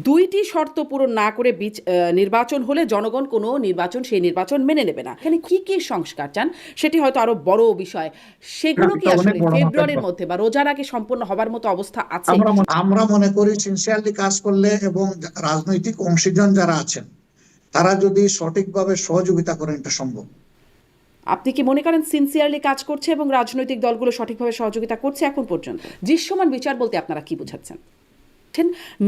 দুইটি শর্ত পূরণ না করে নির্বাচন হলে জনগণ কোনো নির্বাচন সেই নির্বাচন মেনে নেবে না। এখানে কি কি সংস্কার চান সেটি হয়তো আরো বড় বিষয়, সেগুলো কি এটা অনেক আসলে বড় মাপের ফেব্রুয়ারির কথা। মধ্যে বা রোজার আগে সম্পন্ন হবার মতো অবস্থা আছে? আমরা মনে করি সিনসিয়ারলি কাজ করলে এবং রাজনৈতিক অংশীজন যারা আছেন তারা যদি সঠিকভাবে সহযোগিতা করেন এটা সম্ভব। আপনি কি মনে করেন সিনসিয়ারলি কাজ করছে এবং রাজনৈতিক দলগুলো সঠিকভাবে সহযোগিতা করছে এখন পর্যন্ত? দৃশ্যমান বিচার বলতে আপনারা কি বোঝাচ্ছেন?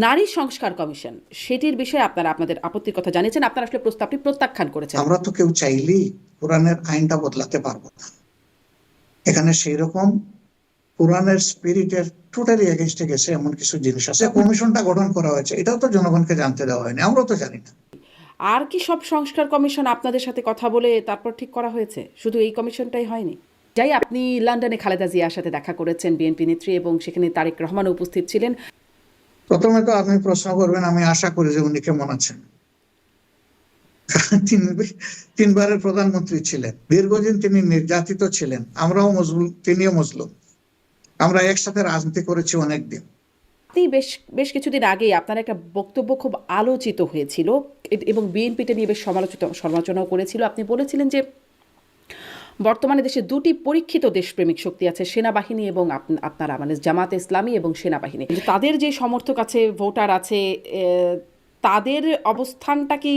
নারী সংস্কার কমিশন, সেটির বিষয়ে আপনারা আপনাদের আপত্তির কথা জানিয়েছেন, আপনারা আসলে প্রস্তাবটি প্রত্যাখ্যান করেছেন। আমরা তো কেউ চাইলেই কোরআনের আইনটা বদলাতে পারবো না। এখানে সেই রকম কোরআনের স্পিরিটের টোটালি এগেইনস্টে গেছে এমন কিছু জিনিস আছে। কমিশনটা গঠন করা হয়েছে, এটাও তো জনগণকে জানতে দেওয়া হয়নি, আমরাও তো জানি না। আর কি সব সংস্কার কমিশন আপনাদের সাথে কথা বলে তারপর ঠিক করা হয়েছে? শুধু এই কমিশনটাই হয়নি? যাই, আপনি লন্ডনে খালেদা জিয়ার সাথে দেখা করেছেন, বিএনপি নেত্রী, এবং সেখানে তারেক রহমান উপস্থিত ছিলেন। প্রথমে তো আপনি প্রশ্ন করবেন, আমি আশা করি যে উনি কেমন আছেন। তিনবারের প্রধানমন্ত্রী ছিলেন, দীর্ঘদিন তিনি নির্যাতিত ছিলেন, আমরাও মজলুম, তিনিও মজলুম, আমরা একসাথে রাজনীতি করেছি অনেকদিন। আপনি বেশ বেশ কিছুদিন আগেই আপনার একটা বক্তব্য খুব আলোচিত হয়েছিল এবং বিএনপিটা নিয়ে বেশ সমালোচনাও করেছিল। আপনি বলেছিলেন যে বর্তমানে দেশে দুটি পরীক্ষিত দেশপ্রেমিক শক্তি আছে, সেনাবাহিনী এবং আপনারা, মানে জামাতে ইসলামী এবং সেনাবাহিনী। তাদের যে সমর্থক আছে, ভোটার আছে, তাদের অবস্থানটা কি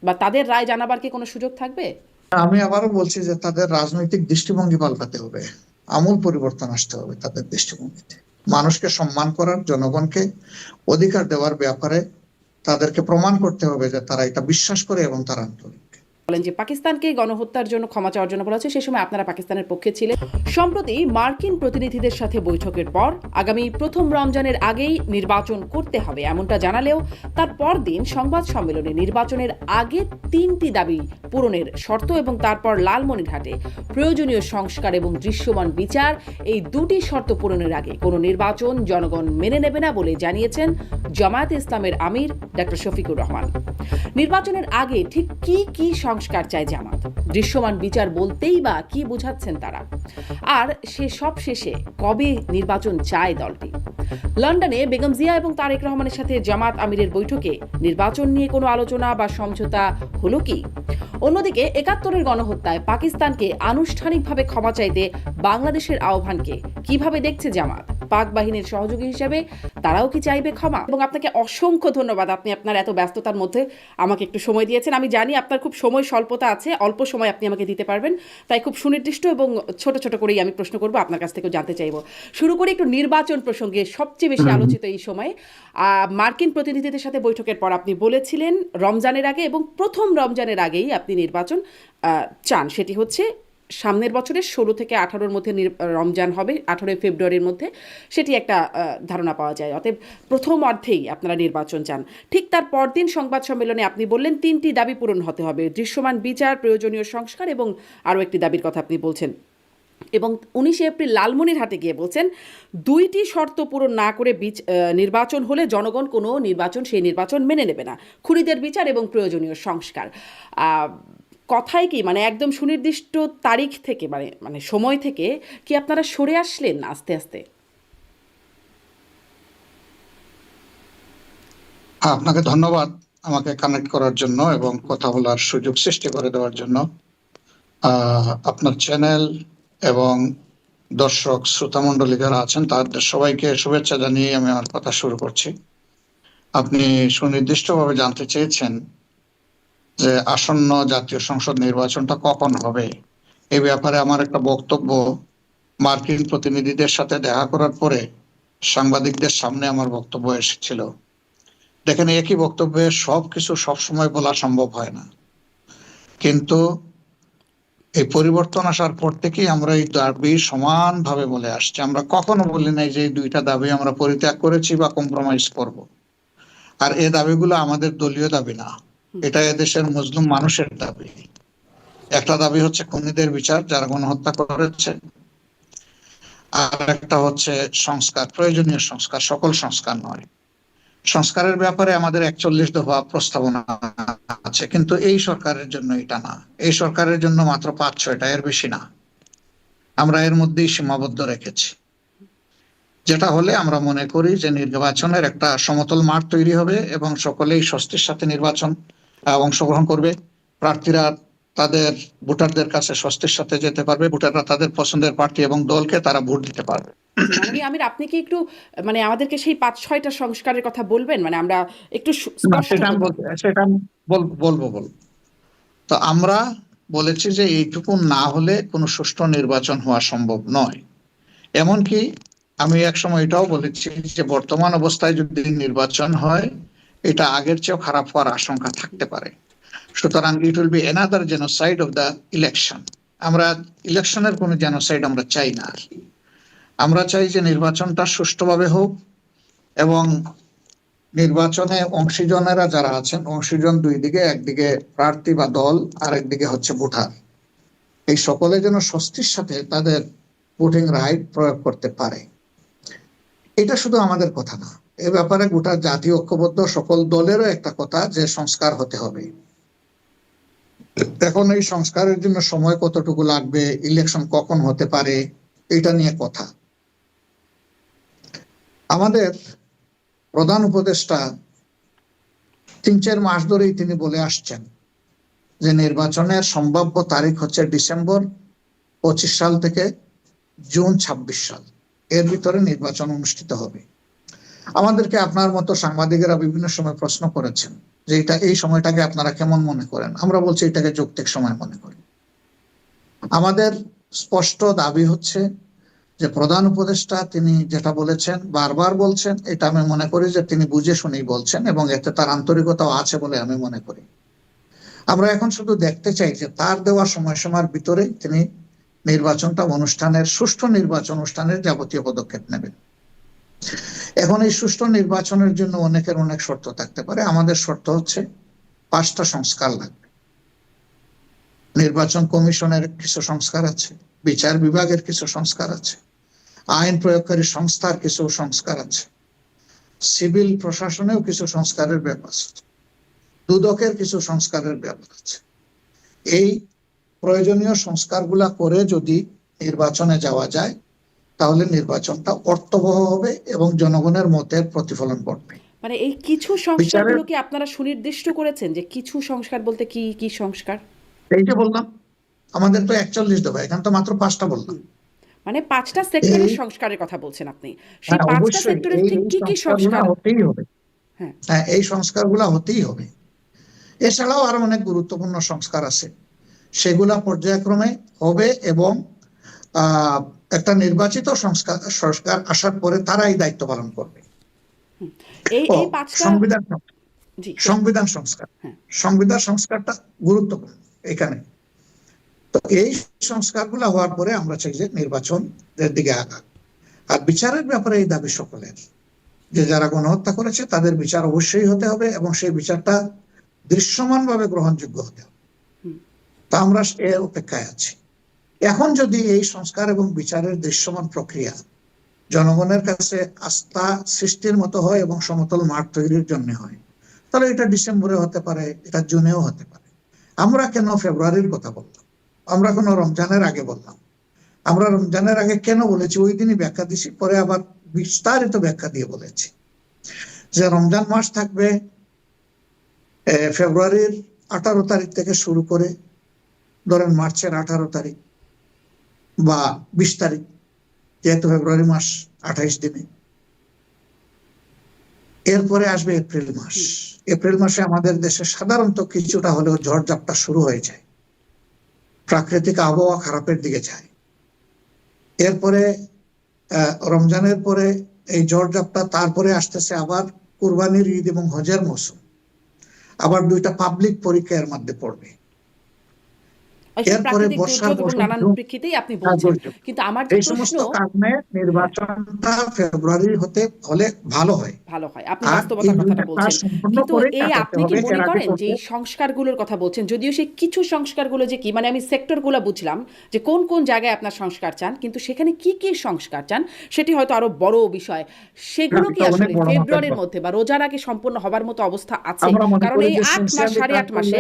বা তাদের রায় জানাবার কি কোনো সুযোগ থাকবে? আমি আবারও বলছি যে তাদের রাজনৈতিক দৃষ্টিভঙ্গি পাল্টাতে হবে, আমূল পরিবর্তন আসতে হবে তাদের দৃষ্টিভঙ্গিতে। মানুষকে সম্মান করার, জনগণকে অধিকার দেওয়ার ব্যাপারে তাদেরকে প্রমাণ করতে হবে যে তারা এটা বিশ্বাস করে এবং তারা আন্তরিক। বলেন যে পাকিস্তানকে গণহত্যার জন্য ক্ষমা চাওয়ার জন্য বলা হচ্ছে, সে সময় আপনারা পাকিস্তানের পক্ষে ছিলেন। সম্প্রতি মার্কিন প্রতিনিধিদের সাথে বৈঠকের পর আগামী প্রথম রমজানের আগেই নির্বাচন করতে হবে এমনটা জানালেও তার পরদিন সংবাদ সম্মেলনে নির্বাচনের আগে 3টি দাবি পূরণের শর্ত এবং তারপর লালমনিরহাটে প্রয়োজনীয় সংস্কার এবং দৃশ্যমান বিচার, এই দুটি শর্ত পূরণের আগে কোনো নির্বাচন জনগণ মেনে নেবে না বলে জানিয়েছেন জামায়াতে ইসলামের আমির ডক্টর শফিকুর রহমান। নির্বাচনের আগে ঠিক কি কি সংস্কার চায় জামাত? দৃশ্যমান বিচার বলতেই বা কি বোঝাচ্ছেন তারা? আর সে সব শেষে কবে নির্বাচন চায় দলটি? লন্ডনে বেগম জিয়া এবং তারেক রহমানের সাথে জামাত আমিরের বৈঠকে নির্বাচন নিয়ে কোনো আলোচনা বা সমঝোতা হলো কি? অন্যদিকে ৭১-এর গণহত্যায় পাকিস্তানকে আনুষ্ঠানিকভাবে ক্ষমা চাইতে বাংলাদেশের আহ্বানকে কিভাবে দেখছে জামাত? পাক বাহিনীর সহযোগী হিসেবে তারাও কি চাইবে ক্ষমা? এবং আপনাকে অসংখ্য ধন্যবাদ, আপনি আপনার এত ব্যস্ততার মধ্যে আমাকে একটু সময় দিয়েছেন। আমি জানি আপনার খুব সময় স্বল্পতা আছে, অল্প সময় আপনি আমাকে দিতে পারবেন, তাই খুব সুনির্দিষ্ট এবং ছোট ছোট করেই আমি প্রশ্ন করব, আপনার কাছ থেকেও জানতে চাইব। শুরু করি একটু নির্বাচন প্রসঙ্গে, সবচেয়ে বেশি আলোচিত এই সময়ে মার্কিন প্রতিনিধিদের সাথে বৈঠকের পর আপনি বলেছিলেন রমজানের আগে এবং প্রথম রমজানের আগেই আপনি নির্বাচন চান। সেটি হচ্ছে সামনের বছরের 16 থেকে 18-র মধ্যে রমজান হবে, 18 ফেব্রুয়ারির মধ্যে, সেটি একটা ধারণা পাওয়া যায়। অতএব প্রথম অর্ধেই আপনারা নির্বাচন চান। ঠিক তার পরদিন সংবাদ সম্মেলনে আপনি বললেন 3টি দাবি পূরণ হতে হবে, দৃশ্যমান বিচার, প্রয়োজনীয় সংস্কার এবং আরও একটি দাবির কথা আপনি বলছেন। এবং 19 এপ্রিল লালমনিরহাটে গিয়ে বলছেন 2টি শর্ত পূরণ না করে নির্বাচন হলে জনগণ কোনো নির্বাচন সেই নির্বাচন মেনে নেবে না, খুনিদের বিচার এবং প্রয়োজনীয় সংস্কার। কথায় কি মানে একদম সুনির্দিষ্ট তারিখ থেকে, মানে সময় থেকে কি আপনারা সরে আসলেন আস্তে আস্তে? আপনাকে ধন্যবাদ আমাকে কানেক্ট করার জন্য এবং কথা বলার সুযোগ সৃষ্টি করে দেওয়ার জন্য। আপনার চ্যানেল এবং দর্শক শ্রোতা মণ্ডলী যারা আছেন তাদের সবাইকে শুভেচ্ছা জানিয়ে আমি আমার কথা শুরু করছি। আপনি সুনির্দিষ্টভাবে জানতে চেয়েছেন যে আসন্ন জাতীয় সংসদ নির্বাচনটা কখন হবে। এই ব্যাপারে আমার একটা বক্তব্য মার্কিন প্রতিনিধিদের সাথে দেখা করার পরে সাংবাদিকদের সামনে আমার বক্তব্য এসেছিল। দেখেন, একই বক্তব্যে সবকিছু সবসময় বলা সম্ভব হয় না, কিন্তু এই পরিবর্তন আসার পর থেকেই আমরা এই দাবি সমানভাবে বলে আসছি। আমরা কখনো বলি নাই যে এই দুইটা দাবি আমরা পরিত্যাগ করেছি বা কম্প্রোমাইজ করব। আর এই দাবিগুলো আমাদের দলীয় দাবি না, এটা এদেশের মুসলিম মানুষের দাবি। একটা দাবি হচ্ছে খুনিদের বিচার যারা গণহত্যা করেছে, আর একটা হচ্ছে সংস্কার, প্রয়োজনীয় সংস্কার, সকল সংস্কার নয়। সংস্কারের ব্যাপারে আমাদের 41 দফা প্রস্তাবনা আছে, কিন্তু এই সরকারের জন্য এটা না। এই সরকারের জন্য মাত্র 5-6টা, এর বেশি না। আমরা এর মধ্যেই সীমাবদ্ধ রেখেছি যেটা হলে আমরা মনে করি যে নির্বাচনের একটা সমতল মাঠ তৈরি হবে এবং সকলেই স্বস্তির সাথে নির্বাচন অংশগ্রহণ করবে। প্রার্থীরা তাদের ভোটারদের কাছে স্বস্তির সাথে যেতে পারবে, ভোটাররা তাদের পছন্দের প্রার্থী এবং দলকে তারা ভোট দিতে পারবে। জি, মাননীয় আমির, আপনি কি একটু মানে আমাদেরকে সেই ৫-৬টা সংস্কারের কথা বলবেন? মানে আমরা একটু না, স্পষ্ট সেটা আমি বলবো। তো আমরা বলেছি যে এইটুকু না হলে কোনো সুষ্ঠু নির্বাচন হওয়া সম্ভব নয়। এমনকি আমি একসময় এটাও বলেছি যে বর্তমান অবস্থায় যদি নির্বাচন হয় এটা আগের চেয়েও খারাপ হওয়ার আশঙ্কা থাকতে পারে। সুতরাং it will be another genocide of the election. আমরা ইলেকশনের কোনো জেনোসাইড আমরা চাই না। আমরা চাই যে নির্বাচনটা সুষ্ঠুভাবে হোক এবং নির্বাচনে অংশীজনেরা যারা আছেন, অংশীজন দুই দিকে, একদিকে প্রার্থী বা দল আর একদিকে হচ্ছে ভোটার, এই সকলে যেন স্বস্তির সাথে তাদের ভোটিং রাইট প্রয়োগ করতে পারে। এটা শুধু আমাদের কথা না, এ ব্যাপারে গোটা জাতীয় ঐক্যবদ্ধ সকল দলেরও একটা কথা যে সংস্কার হতে হবে। এখন এই সংস্কারের জন্য সময় কতটুকু লাগবে, ইলেকশন কখন হতে পারে, এটা নিয়ে কথা। আমাদের প্রধান উপদেষ্টা ৩-৪ মাস ধরেই তিনি বলে আসছেন যে নির্বাচনের সম্ভাব্য তারিখ হচ্ছে ডিসেম্বর ২৫ সাল থেকে জুন ২৬ সাল, এর ভিতরে নির্বাচন অনুষ্ঠিত হবে। আমাদেরকে আপনার মতো সাংবাদিকেরা বিভিন্ন সময় প্রশ্ন করেছেন যে এটা এই সময়টাকে আপনারা কেমন মনে করেন। আমরা বলছি এটাকে যৌক্তিক সময় মনে করি। আমাদের স্পষ্ট দাবি হচ্ছে যে প্রধান উপদেষ্টা তিনি যেটা বলেছেন, বারবার বলছেন, এটা আমি মনে করি যে তিনি বুঝে শুনেই বলছেন এবং এতে তার আন্তরিকতাও আছে বলে আমি মনে করি। আমরা এখন শুধু দেখতে চাই যে তার দেওয়া সময়সীমার ভিতরে তিনি নির্বাচনটা অনুষ্ঠানের, সুষ্ঠু নির্বাচন অনুষ্ঠানের যাবতীয় পদক্ষেপ নেবেন। এখন এই সুষ্ঠু নির্বাচনের জন্য অনেকের অনেক শর্ত থাকতে পারে। আমাদের শর্ত হচ্ছে 5টা সংস্কার লাগবে। নির্বাচন কমিশনের কিছু সংস্কার আছে, বিচার বিভাগের কিছু সংস্কার আছে, আইন প্রয়োগকারী সংস্থার কিছু সংস্কার আছে, সিভিল প্রশাসনেও কিছু সংস্কারের ব্যাপার আছে, দুদকের কিছু সংস্কারের ব্যাপার আছে। এই প্রয়োজনীয় সংস্কারগুলা করে যদি নির্বাচনে যাওয়া যায় তাহলে নির্বাচনটা অর্থবহ হবে এবং জনগণের মতের প্রতিফলন ঘটবে। মানে এই কিছু সংস্কারগুলো কি আপনারা সুনির্দিষ্ট করেছেন যে কিছু সংস্কার বলতে কি কি সংস্কার? এই যে বললাম, আমাদের তো 41 দফা, এখানে তো মাত্র 5টা বললাম। মানে 5টা সেক্টরের সংস্কারের কথা বলছেন আপনি। সেই 5টা সেক্টরের ঠিক কি কি সংস্কার হতেই হবে? হ্যাঁ, এই সংস্কারগুলো হতেই হবে। এছাড়াও আরো অনেক গুরুত্বপূর্ণ সংস্কার আছে, সেগুলা পর্যায়ক্রমে হবে এবং একটা নির্বাচিত সরকার আসার পরে তারাই দায়িত্ব পালন করবে। এই 5টা সংবিধান সংস্কার, সংবিধান সংস্কারটা গুরুত্বপূর্ণ এখানে। তো এই সংস্কারগুলো হওয়ার পরে আমরা চাই যে নির্বাচনের দিকে আগাক। আর বিচারের ব্যাপারে এই দাবি সকলের, যে যারা গণহত্যা করেছে তাদের বিচার অবশ্যই হতে হবে এবং সেই বিচারটা দৃশ্যমান ভাবে গ্রহণযোগ্য হতে হবে। তা আমরা এর অপেক্ষায় আছি। এখন যদি এই সংস্কার এবং বিচারের দৃশ্যমান প্রক্রিয়া জনগণের কাছে আস্থা সৃষ্টির মতো হয় এবং সমতল মাঠ তৈরির জন্য হয়, তাহলে এটা ডিসেম্বরে হতে পারে, এটা জুনেও হতে পারে। আমরা কেন ফেব্রুয়ারির কথা বললাম? আমরা কেন রমজানের আগে বললাম? আমরা রমজানের আগে কেন বলেছি ওই দিনই ব্যাখ্যা দিছি, পরে আবার বিস্তারিত ব্যাখ্যা দিয়ে বলেছি যে রমজান মাস থাকবে ফেব্রুয়ারির 18 তারিখ থেকে শুরু করে ধরেন মার্চের 18 তারিখ বা 20 তারিখ, যেহেতু ফেব্রুয়ারি মাস 28 দিনে। এরপরে আসবে এপ্রিল মাস। এপ্রিল মাসে আমাদের দেশে সাধারণত কিছুটা হলেও ঝড়ঝাপটা শুরু হয়ে যায়, প্রাকৃতিক আবহাওয়া খারাপের দিকে যায়। এরপরে রমজানের পরে এই ঝড়ঝাপটা, তারপরে আসতেছে আবার কুরবানির ঈদ এবং হজের মৌসুম, আবার 2টা পাবলিক পরীক্ষা এর মধ্যে পড়বে। এরপরে বর্ষার নানান প্রেক্ষিতেই আপনি বলছেন, কিন্তু আমার যে প্রশ্ন, কারণে নির্বাচনটা ফেব্রুয়ারি হতে হলে ভালো হয়। আপনি বাস্তবতার কথাটা বলছেন, কিন্তু এই আপনি কি মনে করেন যে এই সংস্কারগুলোর কথা বলছেন, যদিও সেই কিছু সংস্কারগুলো যে কি, মানে আমি সেক্টরগুলো বুঝলাম যে কোন কোন জায়গায় আপনার সংস্কার চান, কিন্তু সেখানে কি কি সংস্কার চান সেটি হয়তো আরো বড় বিষয়। সেগুলো কি আসলে ফেব্রুয়ারির মধ্যে বা রোজার আগে সম্পূর্ণ হবার মতো অবস্থা আছে? কারণ এই 8 মাস 8.5 মাসে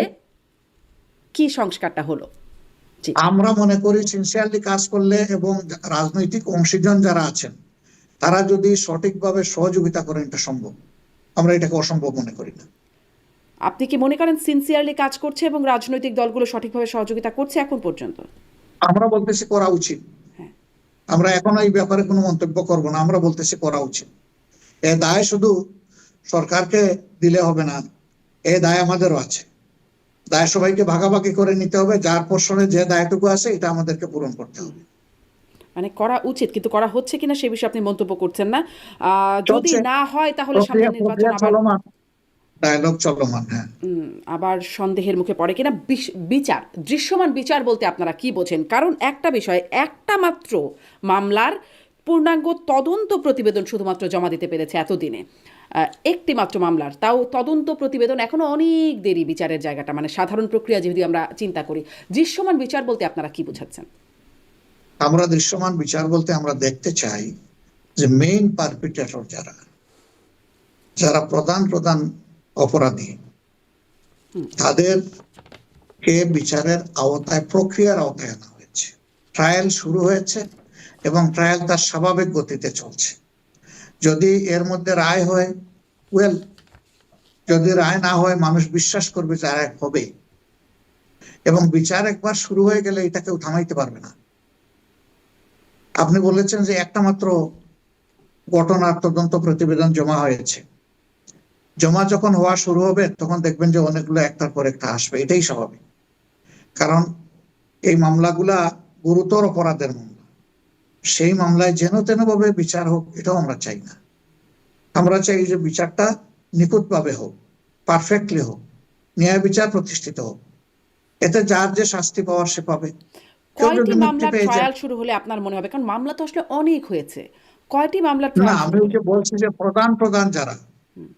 কি সংস্কারটা হলো? আমরা মনে করি সিনসিয়ারলি কাজ করলে এবং রাজনৈতিক অংশীজন যারা আছেন তারা যদি সঠিকভাবে সহযোগিতা করেন এটা সম্ভব। আমরা এটাকে অসম্ভব মনে করি না। আপনি কি মনে করেন সিনসিয়ারলি কাজ করছে এবং রাজনৈতিক দলগুলো সঠিকভাবে সহযোগিতা করছে এখন পর্যন্ত? আমরা বলতেছি করা উচিত। হ্যাঁ। আমরা এখন এই ব্যাপারে কোনো মন্তব্য করব না, আমরা বলতেছি করা উচিত। এ দায় শুধু সরকারকে দিলে হবে না, এ দায় আমাদেরও আছে। দায় সবাইকে ভাগাভাগি করে নিতে হবে, যার পোর্শনে যে দায়টুকু আছে এটা আমাদেরকে পূরণ করতে হবে। মানে করা উচিত, কিন্তু করা হচ্ছে কিনা সে বিষয়ে আপনি মন্তব্য করছেন না। যদি চলছে, না হয় তাহলে সামনের নির্বাচন প্রক্রিয়া আবার চলমান, ডায়ালগ চলমান। হ্যাঁ, আবার সন্দেহের মুখে পড়ে কিনা। বিচার, দৃশ্যমান বিচার বলতে আপনারা কি বোঝেন? কারণ একটা বিষয়, একটা মাত্র মামলার পূর্ণাঙ্গ তদন্ত প্রতিবেদন শুধুমাত্র জমা দিতে পেরেছে এতদিনে। একটি মাত্র মামলার, তাও তদন্ত প্রতিবেদন, এখনো অনেক দেরি বিচারের জায়গাটা, মানে সাধারণ প্রক্রিয়া যদি আমরা চিন্তা করি। দৃশ্যমান বিচার বলতে আপনারা কি বোঝাচ্ছেন? আমরা দৃশ্যমান বিচার বলতে আমরা দেখতে চাই যে মেইন পারপিট্রেটর যারা যারা প্রধান প্রধান অপরাধী, তাদেরকে বিচারের আওতায়, প্রক্রিয়ার আওতায় আনা হয়েছে। ট্রায়াল শুরু হয়েছে এবং ট্রায়াল তার স্বাভাবিক গতিতে চলছে। যদি এর মধ্যে রায় হয়, ওয়েল, যদি রায় না হয় মানুষ বিশ্বাস করবে যে রায় হবে, এবং বিচার একবার শুরু হয়ে গেলে এটা কেউ থামাইতে পারবে না। আপনি বলেছেন যে একটা মাত্র ঘটনার তদন্ত প্রতিবেদন জমা হয়েছে। জমা যখন হওয়া শুরু হবে তখন দেখবেন যে অনেকগুলো একটার পর একটা আসবে, এটাই স্বাভাবিক। কারণ এই মামলাগুলা গুরুতর অপরাধের মামলা, সেই মামলায় যেন তেন ভাবে বিচার হোক, এটাও আমরা চাই না। আমরা চাই যে বিচারটা নিখুঁতভাবে হোক, পারফেক্টলি হোক, ন্যায় বিচার প্রতিষ্ঠিত হোক। এতে যার যে শাস্তি পাওয়ার সে পাবে। কেউ কয়টি যদি মুক্তি মামলার পেয়ে যায়, ট্রায়াল শুরু হলে আপনার মনে হবে? কারণ মামলা তো আসলে অনেক হয়েছে। কয়টি মামলার না, ট্রায়াল আমি শুরু ওই যে হলো? বলছি যে প্রধান প্রধান যারা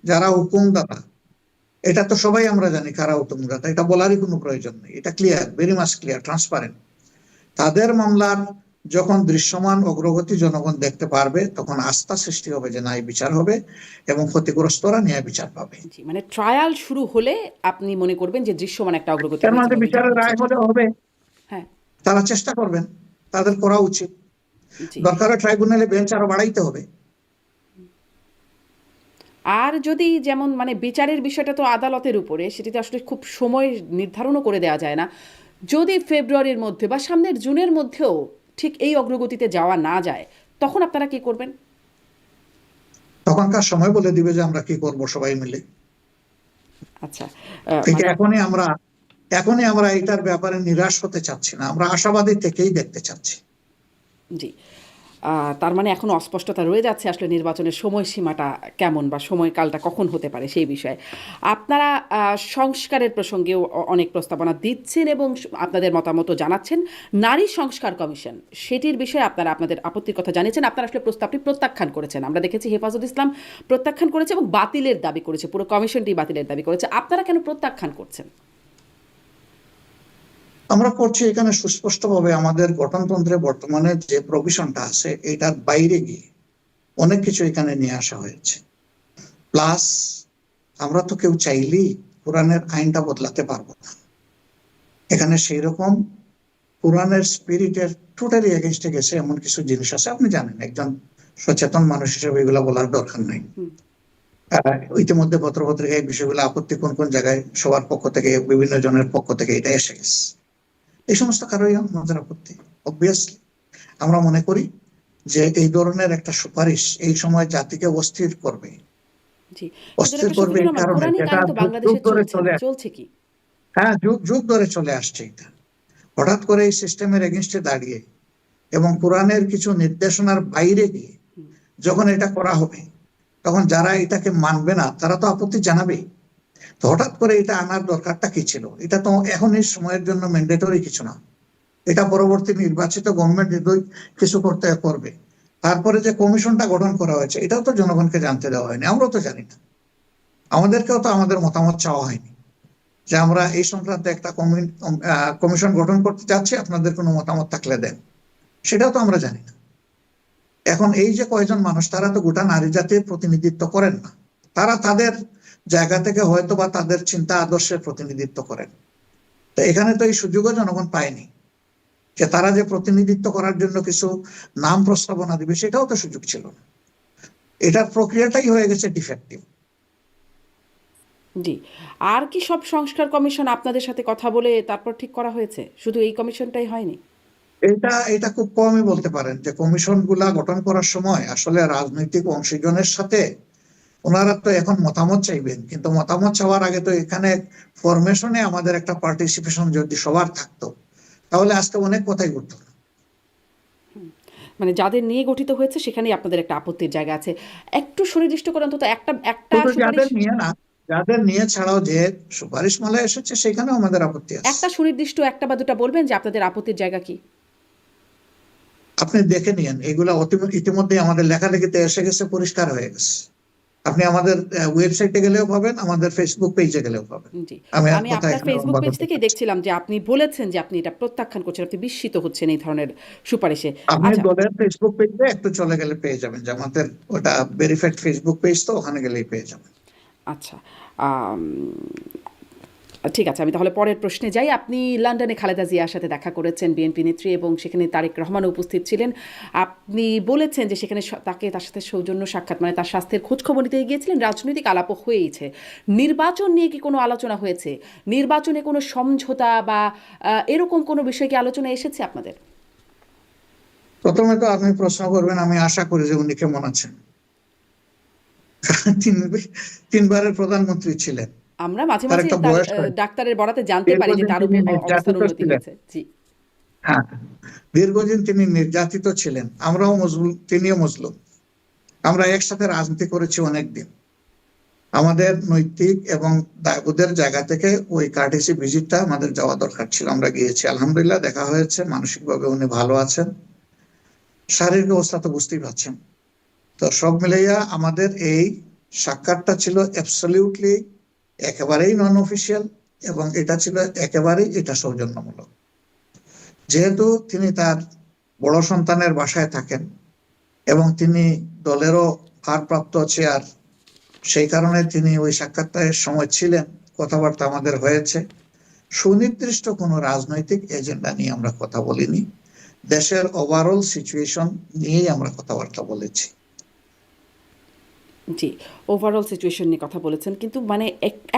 যারা হুকুমদাতা, এটা তো সবাই আমরা জানি কারা হুকুমদাতা, এটা বলারই কোনো প্রয়োজন নেই। এটা clear, very much clear, transparent. তাদের মামলার যখন দৃশ্যমান অগ্রগতি জনগণ দেখতে পারবে, তখন আস্থা সৃষ্টি হবে যে ন্যায় বিচার হবে এবং ক্ষতিগ্রস্তরা ন্যায় বিচার পাবে। জি, মানে ট্রায়াল শুরু হলে আপনি মনে করবেন যে দৃশ্যমান একটা অগ্রগতি এর হয়েছে মাঝে বা বিচার বিচারের হচ্ছে। রায় হলে হবে, হ্যাঁ। তারা চেষ্টা করবেন, তাদের করা উচিত। জি। দরকার হয় ট্রাইব্যুনালে বেঞ্চ আরো বাড়াইতে হবে। আর যদি যেমন মানে বিচারের বিষয়টা তো আদালতের উপরে, সেটিতে আসলে খুব সময় নির্ধারণও করে দেওয়া যায় না। যদি ফেব্রুয়ারির মধ্যে বা সামনের জুনের মধ্যেও ঠিক এই অগ্রগতিতে যাওয়া না যায়, তখন আপনারা কি করবেন? তখনকার সময় বলে দিবে যে আমরা কি করব সবাই মিলে। আচ্ছা। ঠিক মানে এখনই আমরা এটার ব্যাপারে নিরাশ হতে চাচ্ছি না, আমরা আশাবাদী থেকেই দেখতে চাচ্ছি। জি। তার মানে এখনো অস্পষ্টতা রয়ে যাচ্ছে আসলে নির্বাচনের সময়সীমাটা কেমন বা সময়কালটা কখন হতে পারে সেই বিষয়ে। আপনারা সংস্কারের প্রসঙ্গেও অনেক প্রস্তাবনা দিচ্ছেন এবং আপনাদের মতামতও জানাচ্ছেন। নারী সংস্কার কমিশন, সেটির বিষয়ে আপনারা আপনাদের আপত্তির কথা জানিয়েছেন। আপনারা আসলে প্রস্তাবটি প্রত্যাখ্যান করেছেন। আমরা দেখেছি হেফাজত ইসলাম প্রত্যাখ্যান করেছে এবং বাতিলের দাবি করেছে, পুরো কমিশনটি বাতিলের দাবি করেছে। আপনারা কেন প্রত্যাখ্যান করছেন? আমরা করছি এখানে সুস্পষ্টভাবে আমাদের গঠনতন্ত্রে বর্তমানে যে প্রভিশনটা আছে এটার বাইরে গিয়ে অনেক কিছু এখানে নিয়ে আসা হয়েছে। প্লাস আমরা তো কেউ চাইলেই কোরআনের আইনটা বদলাতে পারবো না। এখানে সেই রকম কোরআনের স্পিরিটের টোটালি এগেনস্টে গেছে এমন কিছু জিনিস আছে। আপনি জানেন, একজন সচেতন মানুষ হিসেবে এগুলো বলার দরকার নেই। ইতিমধ্যে পত্রপত্রিকায় বিষয়গুলো আপত্তি কোন কোন জায়গায় সবার পক্ষ থেকে, বিভিন্ন জনের পক্ষ থেকে এটা এসে গেছে। এই সমস্ত কারণে আমাদের আপত্তি। অবভিয়াসলি আমরা মনে করি যে এই ধরনের একটা সুপারিশ এই সময় জাতিকে অস্থির করবে। জি। অস্থির করবে এই কারণে কোরআনিক যেটা আইন তো যুগ যুগ বাংলাদেশে ধরে চলছে কি? হ্যাঁ, যুগ যুগ ধরে চলে আসছে এটা। হঠাৎ করে এই সিস্টেমের এগেনস্টে দাঁড়িয়ে এবং কোরআনের কিছু নির্দেশনার বাইরে গিয়ে যখন এটা করা হবে, তখন যারা এটাকে মানবে না তারা তো আপত্তি জানাবেই। তো হঠাৎ করে এটা আনার দরকারটা কি ছিল? এটা তো এখন এই সময়ের জন্য ম্যান্ডেটরি কিছু না। এটা পরবর্তী নির্বাচিত গভর্নমেন্ট কিছু করবে। তারপরে যে কমিশনটা গঠন করা হয়েছে এটাও তো জনগণকে জানতে দেওয়া হয়নি, আমরাও তো জানি না। আমাদেরকেও তো আমাদের মতামত চাওয়া হয়নি যে আমরা এই সংক্রান্ত একটা কমিশন গঠন করতে চাচ্ছি, আপনাদের কোনো মতামত থাকলে দেন। সেটাও তো আমরা জানি না। এখন এই যে কয়েকজন মানুষ, তারা তো গোটা নারী জাতির প্রতিনিধিত্ব করেন না। তারা তাদের জায়গা থেকে হয়তো বা তাদের চিন্তা আদর্শের প্রতিনিধিত্ব করেন। তো এখানে তো এই সুযোগও জনগণ পায়নি যে তারা যে প্রতিনিধিত্ব করার জন্য কিছু নাম প্রস্তাবনা দিবে, সেটাও তো সুযোগ ছিল না। এটার প্রক্রিয়াটাই হয়ে গেছে ডিফেক্টিভ। জি। আর কি সব সংস্কার কমিশন আপনাদের সাথে কথা বলে তারপর ঠিক করা হয়েছে? শুধু এই কমিশনটাই হয়নি? এটা এটা খুব কমই বলতে পারেন যে কমিশন গুলা গঠন করার সময় আসলে রাজনৈতিক অংশীজনের সাথে ওনারা তো এখন মতামত চাইবেন, কিন্তু মতামত চাওয়ার আগে তো এখানে ফরমেশনে আমাদের একটা পার্টিসিপেশন যদি সবার থাকতো তাহলে আজকে অনেক কথাই ঘটতো না। মানে যাদের নিয়ে গঠিত হয়েছে সেখানেই আপনাদের একটা আপত্তির জায়গা আছে। একটু সুনির্দিষ্ট করে অন্তত একটা একটা শুধু সুপারিশ, যাদের নিয়ে না, যাদের নিয়ে ছাড়াও যে সুপারিশ মালা এসেছে সেখানেও আমাদের আপত্তি আছে। একটা সুনির্দিষ্ট একটা বা দুটা বলবেন যে আপনাদের আপত্তির জায়গা কি? আপনি দেখে নিন, এগুলা ইতিমধ্যে আমাদের লেখালেখিতে এসে গেছে, পরিষ্কার হয়ে গেছে। আপনি আমাদের ওয়েবসাইটে গেলেও পাবেন, আমাদের ফেসবুক পেজে গেলেও পাবেন। জি। আমি আর আমি কথা আপনার এখানে ফেসবুক লম্বা পেজ করতে থেকেই চাচ্ছি না। দেখছিলাম যে আপনি বলেছেন যে আপনি এটা প্রত্যাখ্যান করছেন, আপনি বিস্মিত হচ্ছেন এই ধরনের সুপারিশে। আপনি আচ্ছা, দলের ফেসবুক পেজে একটু চলে গেলে পেয়ে যাবেন, যে আমাদের ওটা ভেরিফাইড ফেসবুক পেজ, তো ওখানে গেলেই পেয়ে যাবেন। আচ্ছা। আম, ঠিক আছে, আমি তাহলে পরের প্রশ্নে যাই। আপনি লন্ডনে খালেদা জিয়ার সাথে দেখা করেছেন, বিএনপি নেত্রী, এবং সেখানে তারেক রহমানও উপস্থিত ছিলেন। আপনি বলেছেন যে সেখানে তার সাথে সৌজন্য সাক্ষাৎ মানে তার স্বাস্থ্যের খোঁজখবর নিতে গিয়েছিলেন, রাজনৈতিক আলাপও হয়েইছে। নির্বাচন নিয়ে কি কোনো আলোচনা হয়েছে? নির্বাচনে কোনো সমঝোতা বা এরকম কোনো বিষয় কি আলোচনা এসেছে আপনাদের? প্রথমে তো আপনি প্রশ্ন করবেন, আমি আশা করি যে উনি কেমন আছেন। তিন- তিনবারের প্রধানমন্ত্রী ছিলেন, আমরা মাঝে তার মাঝে একটা তার বয়স হয়। ডাক্তারের বরাতে জানতে পারি যে দীর্ঘদিন তার তিনি অবস্থার নির্যাতিত উন্নতি ছিলেন। হয়েছে। জি। হ্যাঁ, দীর্ঘদিন তিনি নির্যাতিত ছিলেন। আমরাও মজলুম, তিনিও মজলুম। আমরা একসাথে রাজনীতি করেছি অনেকদিন। আমাদের নৈতিক এবং দায়বোধের জায়গা থেকে ওই কার্টেসি ভিজিটটা আমাদের যাওয়া দরকার ছিল, আমরা গিয়েছি। আলহামদুলিল্লাহ দেখা হয়েছে, মানসিকভাবে উনি ভালো আছেন, শারীরিক অবস্থা তো বুঝতেই পারছেন। তো সব মিলাইয়া আমাদের এই সাক্ষাৎটা ছিল অ্যাবসলিউটলি একেবারেই নন অফিসিয়াল, এবং এটা ছিল একেবারেই এটা সৌজন্যমূলক। যেহেতু তিনি তার বড় সন্তানের বাসায় থাকেন এবং তিনি দলেরও ভারপ্রাপ্ত চেয়ার, সেই কারণে তিনি ওই সাক্ষাৎকারের সময় ছিলেন, কথাবার্তা আমাদের হয়েছে। সুনির্দিষ্ট কোনো রাজনৈতিক এজেন্ডা নিয়ে আমরা কথা বলিনি, দেশের ওভারঅল সিচুয়েশন নিয়েই আমরা কথাবার্তা বলেছি। জি, ওভারঅল সিচুয়েশন নিয়ে কথা বলেছেন। কিন্তু মানে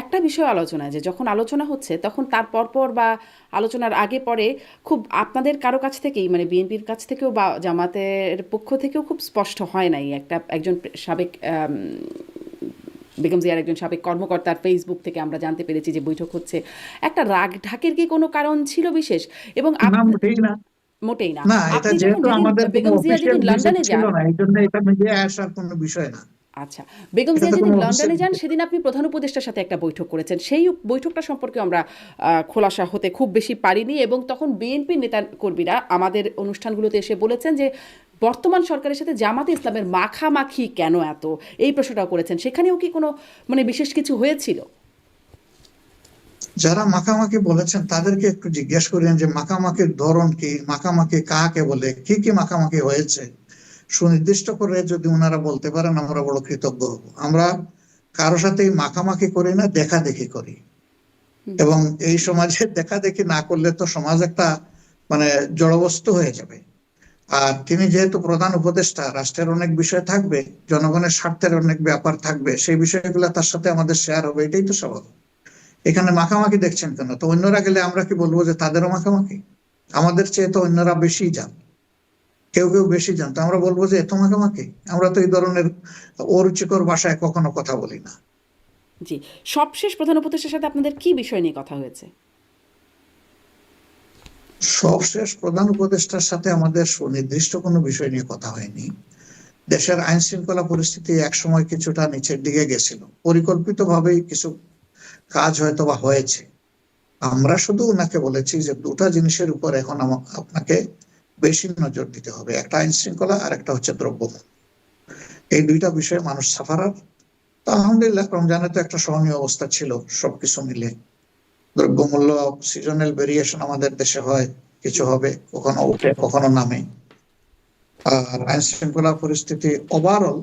একটা বিষয় আলোচনা, যে যখন আলোচনা হচ্ছে তখন তার পরপর বা আলোচনার আগে পরে খুব আপনাদের কারো কাছ থেকেই, মানে বিএনপির কাছ থেকেও বা জামাতের পক্ষ থেকেও খুব স্পষ্ট হয় নাই। একজন সাবেক বেগম জিয়ার একজন সাবেক কর্মকর্তার ফেসবুক থেকে আমরা জানতে পেরেছি যে বৈঠক হচ্ছে। একটা রাগ ঢাকের কি কোনো কারণ ছিল বিশেষ? এবং না, মোটেই না। মোটেই না। না, এটা আপনি যখন যেহেতু যেদিন আমাদের কোনো বেগম জিয়া অফিসিয়াল যেদিন ভিজিট লন্ডনে ছিল যান, না, এই জন্য এটা মিডিয়ায় আসার কোনো বিষয় না। আচ্ছা, বেগম এটা জিয়া তো কোনো যেদিন অফিসিয়াল লন্ডনে যান ভিজিট। সেদিন আপনি প্রধান উপদেষ্টার সাথে একটা বৈঠক করেছেন। সেই বৈঠকটা সম্পর্কে আমরা খোলাসা হতে খুব বেশি পারিনি, এবং তখন বিএনপি নেতা কর্মীরা আমাদের অনুষ্ঠানগুলোতে এসে বলেছেন যে বর্তমান সরকারের সাথে জামাতে ইসলামের মাখামাখি কেন এত, এই প্রশ্নটাও করেছেন। সেখানেও কি কোনো মানে বিশেষ কিছু হয়েছিল? যারা মাখামাখি বলেছেন তাদেরকে একটু জিজ্ঞেস করেন যে মাখামাখির ধরন কি, মাখামাখি কাকে বলে, কি কি মাখামাখি হয়েছে, সুনির্দিষ্ট করে যদি ওনারা বলতে পারেন আমরা বড় কৃতজ্ঞ হব। আমরা কারো সাথেই মাখামাখি করি না, দেখা দেখি করি। এবং এই সমাজে দেখা দেখি না করলে তো সমাজ একটা মানে জড়বস্তু হয়ে যাবে। আর তিনি যেহেতু প্রধান উপদেষ্টা, রাষ্ট্রের অনেক বিষয় থাকবে, জনগণের স্বার্থের অনেক ব্যাপার থাকবে, সেই বিষয়গুলো তার সাথে আমাদের শেয়ার হবে, এটাই তো স্বাভাবিক। এখানে মাখামাখি দেখছেন কেন? তো অন্যরা গেলে আমরা কি বলবো যে তাদেরও মাখামাখি? আমাদের চেয়ে তো অন্যরা বেশি যান, কেউ কেউ বেশি যান, তো আমরা বলবো যে এত মাখামাখি? আমরা তো এই ধরনের অরুচিকর ভাষায় কখনো কথা বলি না। জি। সবশেষ প্রধান উপদেষ্টার সাথে আপনাদের কি বিষয় নিয়ে কথা হয়েছে? সবশেষ প্রধান উপদেষ্টার সাথে আমাদের সুনির্দিষ্ট কোনো বিষয় নিয়ে কথা হয়নি। দেশের আইন শৃঙ্খলা পরিস্থিতি একসময় কিছুটা নিচের দিকে গেছিল, পরিকল্পিতভাবেই কিছু কাজ হয়তো বা হয়েছে। আমরা শুধু ওনাকে বলেছি যে দুটা জিনিসের উপর এখন আপনাকে বেশি নজর দিতে হবে, একটা আইন শৃঙ্খলা আর একটা হচ্ছে দ্রব্যমূল্য। এই দুইটা বিষয়ে মানুষ সাফারার। তো আলহামদুলিল্লাহ রমজানে তো একটা সহনীয় অবস্থা ছিল, সবকিছু মিলে। দ্রব্যমূল্য সিজনাল ভেরিয়েশন আমাদের দেশে হয়, কিছু হবে, কখনো উঠে কখনো নামে। আর আইন শৃঙ্খলা পরিস্থিতি ওভারঅল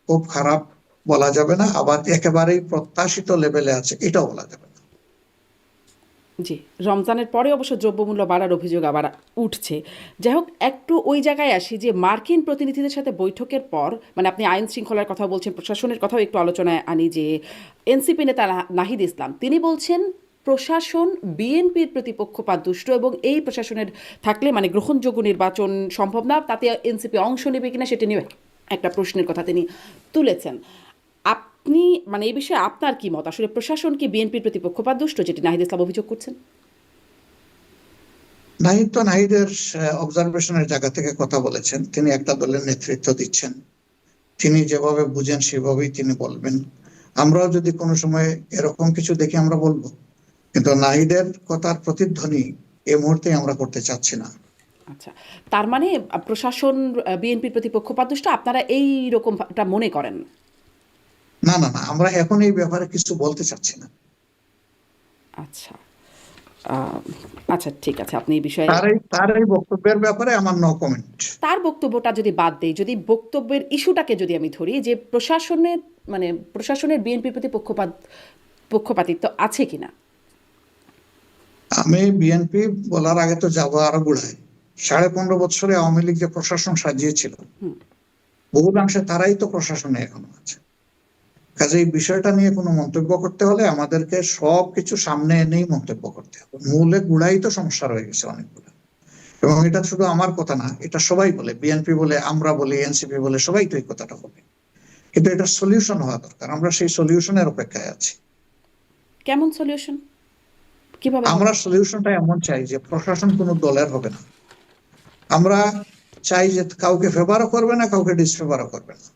খুব খারাপ বলা যাবে না, আবার একেবারেই প্রত্যাশিত লেভেলে আছে এটাও বলা যাবে না। জি, রমজানের পরে অবশ্য দ্রব্যমূল্য বাড়ার অভিযোগ আবার উঠছে। যাই হোক, একটু ওই জায়গায় আসি যে মার্কিন প্রতিনিধিদের সাথে বৈঠকের পর মানে আপনি আইন শৃঙ্খলার কথা বলছেন, প্রশাসনের কথাও একটু আলোচনায় আনি যে এনসিপি নেতা নাহিদ ইসলাম তিনি বলছেন প্রশাসন বিএনপির প্রতি পক্ষপাতদুষ্ট এবং এই প্রশাসনের থাকলে মানে গ্রহণযোগ্য নির্বাচন সম্ভব না, তাতে এনসিপি অংশ নেবে কিনা সেটা নিয়ে একটা প্রশ্নের কথা তিনি তুলেছেন। আপনি মানে এই বিষয়ে আপনার কি মত? আসলে প্রশাসন কি বিএনপির প্রতি পক্ষপাতদুষ্ট, যেটি নাহিদ ইসলাম অভিযোগ করছেন? নাহিদ তো নাহিদের অবজারভেশনের জায়গা থেকে কথা বলেছেন, তিনি একটা দলের নেতৃত্ব দিচ্ছেন, তিনি যেভাবে বুঝেন সেভাবেই তিনি বলবেন। আমরাও যদি কোনো সময় এরকম কিছু দেখি আমরা বলবো, কিন্তু নাহিদের কথার প্রতিধ্বনি এই মুহূর্তে আমরা করতে চাচ্ছি না। আচ্ছা, তার মানে প্রশাসন বিএনপির প্রতি পক্ষপাতদুষ্ট আপনারা এই রকমটা মনে করেন? না না না, আমরা এখন এই ব্যাপারে কিছু বলতে চাচ্ছি না। আচ্ছা, আচ্ছা ঠিক আছে, আপনি এই বিষয়ে তার এই বক্তব্যের ব্যাপারে আমার নো কমেন্ট। তার বক্তব্যটা যদি বাদ দেই, যদি বক্তব্যের ইস্যুটাকে যদি আমি ধরি যে প্রশাসনের বিএনপির প্রতি পক্ষপাতিত্ব আছে কিনা। আমি বিএনপি বলার আগে তো যাবো আরো গুড়ায়। 15.5 বছরে আওয়ামী লীগ যে প্রশাসন সাজিয়েছিল, বহুলাংশে তারাই তো প্রশাসনে এখনো আছে। কাজে এই বিষয়টা নিয়ে কোনো মন্তব্য করতে হলে আমাদেরকে সবকিছু সামনে এনেই মন্তব্য করতে হবে। মূলে গুড়াই তো সমস্যা রয়ে গেছে অনেকগুলো, এবং এটা শুধু আমার কথা না, এটা সবাই বলে, বিএনপি বলে, আমরা বলি, এনসিপি বলে, সবাই তো এই কথাটা বলে। কিন্তু এটা সলিউশন হওয়া দরকার, আমরা সেই সলিউশনের অপেক্ষায় আছি। কেমন সলিউশন, কিভাবে আমরা সলিউশনটা এমন চাই যে প্রশাসন কোনো দলের হবে না। আমরা চাই যে কাউকে ফেভারও করবে না, কাউকে ডিসফেভারও করবে না।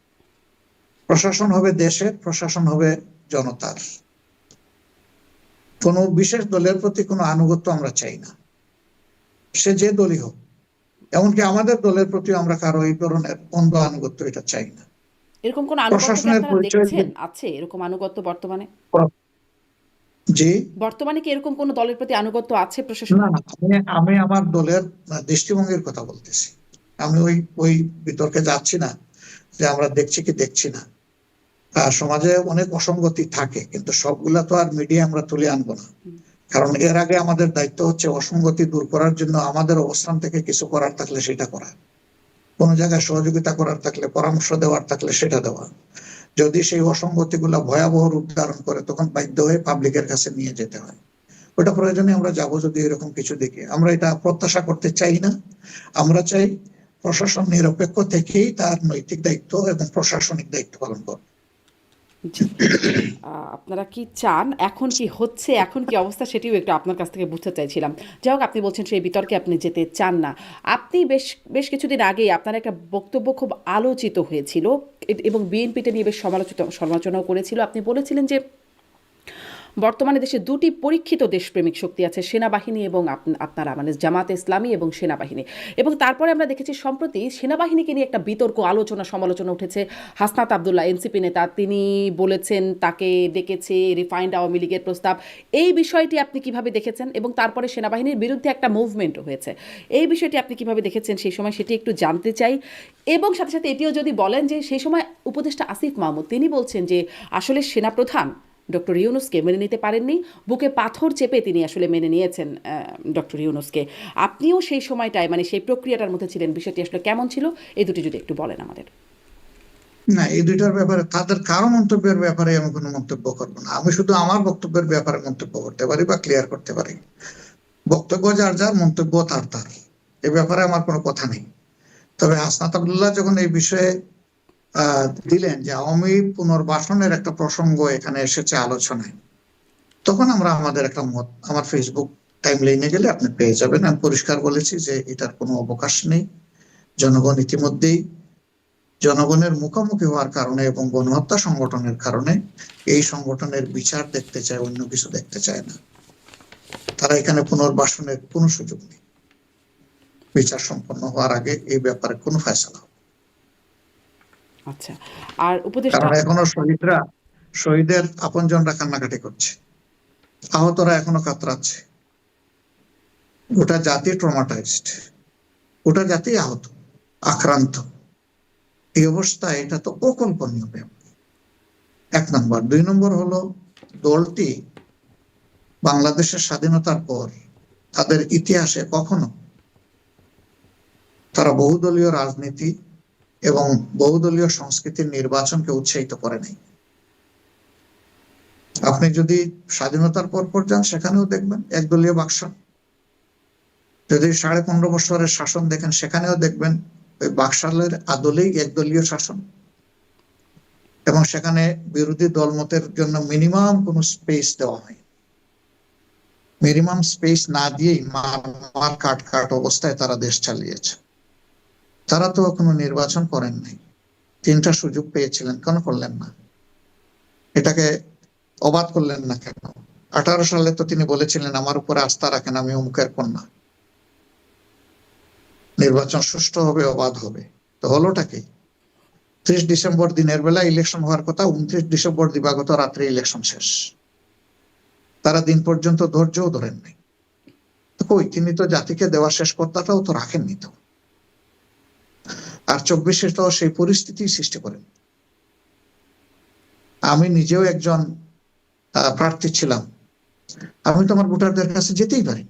প্রশাসন হবে দেশের, প্রশাসন হবে জনতার। কোনো বিশেষ দলের প্রতি কোনো আনুগত্য আমরা চাই না, সে যে দলই হোক। এমনকি আমাদের দলের প্রতি আমরা কারো এই ধরনের অন্ধ আনুগত্য এটা চাই না। এরকম কোন আনুগত্য প্রশাসনের আপনারা পরিচয় দেখছেন? আছে এরকম আনুগত্য বর্তমানে? জি বর্তমানে কি এরকম কোন দলের প্রতি আনুগত্য আছে প্রশাসন? না না, আমি আমার দলের দৃষ্টিভঙ্গির কথা বলতেছি। আমি ওই বিতর্কে যাচ্ছি না যে আমরা দেখছি কি দেখছি না। সমাজে অনেক অসঙ্গতি থাকে, কিন্তু সবগুলা তো আর মিডিয়া আমরা তুলে আনবো না। কারণ এর আগে আমাদের দায়িত্ব হচ্ছে অসঙ্গতি দূর করার জন্য আমাদের অবস্থান থেকে কিছু করার থাকলে সেটা করা, কোন জায়গায় সহযোগিতা করার থাকলে, পরামর্শ দেওয়ার থাকলে সেটা দেওয়া। যদি সেই অসঙ্গতি গুলা ভয়াবহ রূপ ধারণ করে, তখন বাধ্য হয়ে পাবলিকের কাছে নিয়ে যেতে হয়। ওটা প্রয়োজনে আমরা যাবো যদি এরকম কিছু দেখি। আমরা এটা প্রত্যাশা করতে চাই না। আমরা চাই প্রশাসন নিরপেক্ষ থেকেই তার নৈতিক দায়িত্ব এবং প্রশাসনিক দায়িত্ব পালন করবে। আপনারা কি চান, এখন কি হচ্ছে, এখন কি অবস্থা, সেটিও একটু আপনার কাছ থেকে বুঝতে চাইছিলাম। যাই হোক, আপনি বলছেন সেই বিতর্কে আপনি যেতে চান না। আপনি বেশ কিছুদিন আগেই আপনার একটা বক্তব্য খুব আলোচিত হয়েছিল এবং বিএনপিতে নিয়ে বেশ সমালোচনাও করেছিল। আপনি বলেছিলেন যে বর্তমানে দেশে দুটি পরীক্ষিত দেশপ্রেমিক শক্তি আছে, সেনাবাহিনী এবং আপনারা মানে জামাতে ইসলামী এবং সেনাবাহিনী। এবং তারপরে আমরা দেখেছি সম্প্রতি সেনাবাহিনীকে নিয়ে একটা বিতর্ক, আলোচনা, সমালোচনা উঠেছে। হাসনাত আবদুল্লাহ এনসিপি নেতা, তিনি বলেছেন তাকে ডেকেছে রিফাইন্ড আওয়ামী লীগের প্রস্তাব। এই বিষয়টি আপনি কিভাবে দেখেছেন? এবং তারপরে সেনাবাহিনীর বিরুদ্ধে একটা মুভমেন্টও হয়েছে। এই বিষয়টি আপনি কিভাবে দেখেছেন সেই সময়, সেটি একটু জানতে চাই। এবং সাথে সাথে এটিও যদি বলেন যে সেই সময় উপদেষ্টা আসিফ মাহমুদ তিনি বলছেন যে আসলে সেনাপ্রধান ডক্টর ইউনূসকে মেনে নিতে পারেননি, বুকে পাথর চেপে তিনি আসলে মেনে নিয়েছেন ডক্টর ইউনূসকে। আপনিও সেই সময়টায় মানে সেই প্রক্রিয়াটার মধ্যে ছিলেন, বিষয়টি আসলে কেমন ছিল এই দুটি যদি একটু বলেন আমাদের। না, এই দুইটার ব্যাপারে তাদের কারো মন্তব্যের ব্যাপারে আমি কোনো মন্তব্য করবো না। আমি শুধু আমার বক্তব্যের ব্যাপারে মন্তব্য করতে পারি বা ক্লিয়ার করতে পারি। বক্তব্য যার যার, মন্তব্য তার তার, এ ব্যাপারে আমার কোনো কথা নেই। তবে হাসনাত আবদুল্লাহ যখন এই বিষয়ে দিলেন যে আওয়ামী পুনর্বাসনের একটা প্রসঙ্গ এখানে এসেছে আলোচনায়, তখন আমরা আমাদের একটা মত আমার ফেসবুক টাইমলাইনে গেলে আপনি পেয়ে যাবেন। আমি পরিষ্কার বলেছি যে এটার কোনো অবকাশ নেই। জনগণ ইতিমধ্যেই জনগণের মুখোমুখি হওয়ার কারণে এবং গণহত্যা সংগঠনের কারণে এই সংগঠনের বিচার দেখতে চায়, অন্য কিছু দেখতে চায় না। তারা এখানে পুনর্বাসনের কোনো সুযোগ নেই। বিচার সম্পন্ন হওয়ার আগে এই ব্যাপারে কোনো ফয়সালা হবে। আচ্ছা, আর উপদেষ্টা, কারণ এখনো শহীদের আপনজনরা কান্নাকাটি করছে, আহতরা এখনো কাতরাচ্ছে, গোটা জাতি ট্রমাটাইজড, গোটা জাতি আহত, আক্রান্ত। এই অবস্থায় এটা তো অকল্পনীয় ব্যাপার, 1 নম্বর। 2 নম্বর হলো দলটি বাংলাদেশের স্বাধীনতার পর তাদের ইতিহাসে কখনো তারা বহুদলীয় রাজনীতি এবং বহুদলীয় সংস্কৃতির নির্বাচনকে উৎসাহিত করে নাই। আপনি যদি স্বাধীনতার পর যান সেখানেও দেখবেন একদলীয় বাকশাল। যদি 15.5 বছরের শাসন দেখেন সেখানেও দেখবেন ওই বাকশালের আদলেই একদলীয় শাসন, এবং সেখানে বিরোধী দলমতের জন্য মিনিমাম কোনো স্পেস দেওয়া হয়। মিনিমাম স্পেস না দিয়েই মার কাট অবস্থায় তারা দেশ চালিয়েছে। তারা তো কোনো নির্বাচন করেন নাই, 3টা সুযোগ পেয়েছিলেন, কেন করলেন না? এটাকে অবাধ করলেন না কেন? 18 সালে তো তিনি বলেছিলেন আমার উপরে আস্থা রাখেন, আমি অমুকের কন্যা, নির্বাচন সুষ্ঠু হবে, অবাধ হবে। তো হলোটা কি? 30 ডিসেম্বর দিনের বেলা ইলেকশন হওয়ার কথা, 29 ডিসেম্বর দিবাগত রাত্রে ইলেকশন শেষ। তারা দিন পর্যন্ত ধৈর্যও ধরেন নাই। তো কই, তিনি তো জাতিকে দেওয়া শেষ কথাটাও তো রাখেননি তো। আর 24-এ তো সেই পরিস্থিতি সৃষ্টি করেন। আমি নিজেও একজন প্রার্থী ছিলাম, আমি তো আমার ভোটারদের কাছে যেতেই পারি।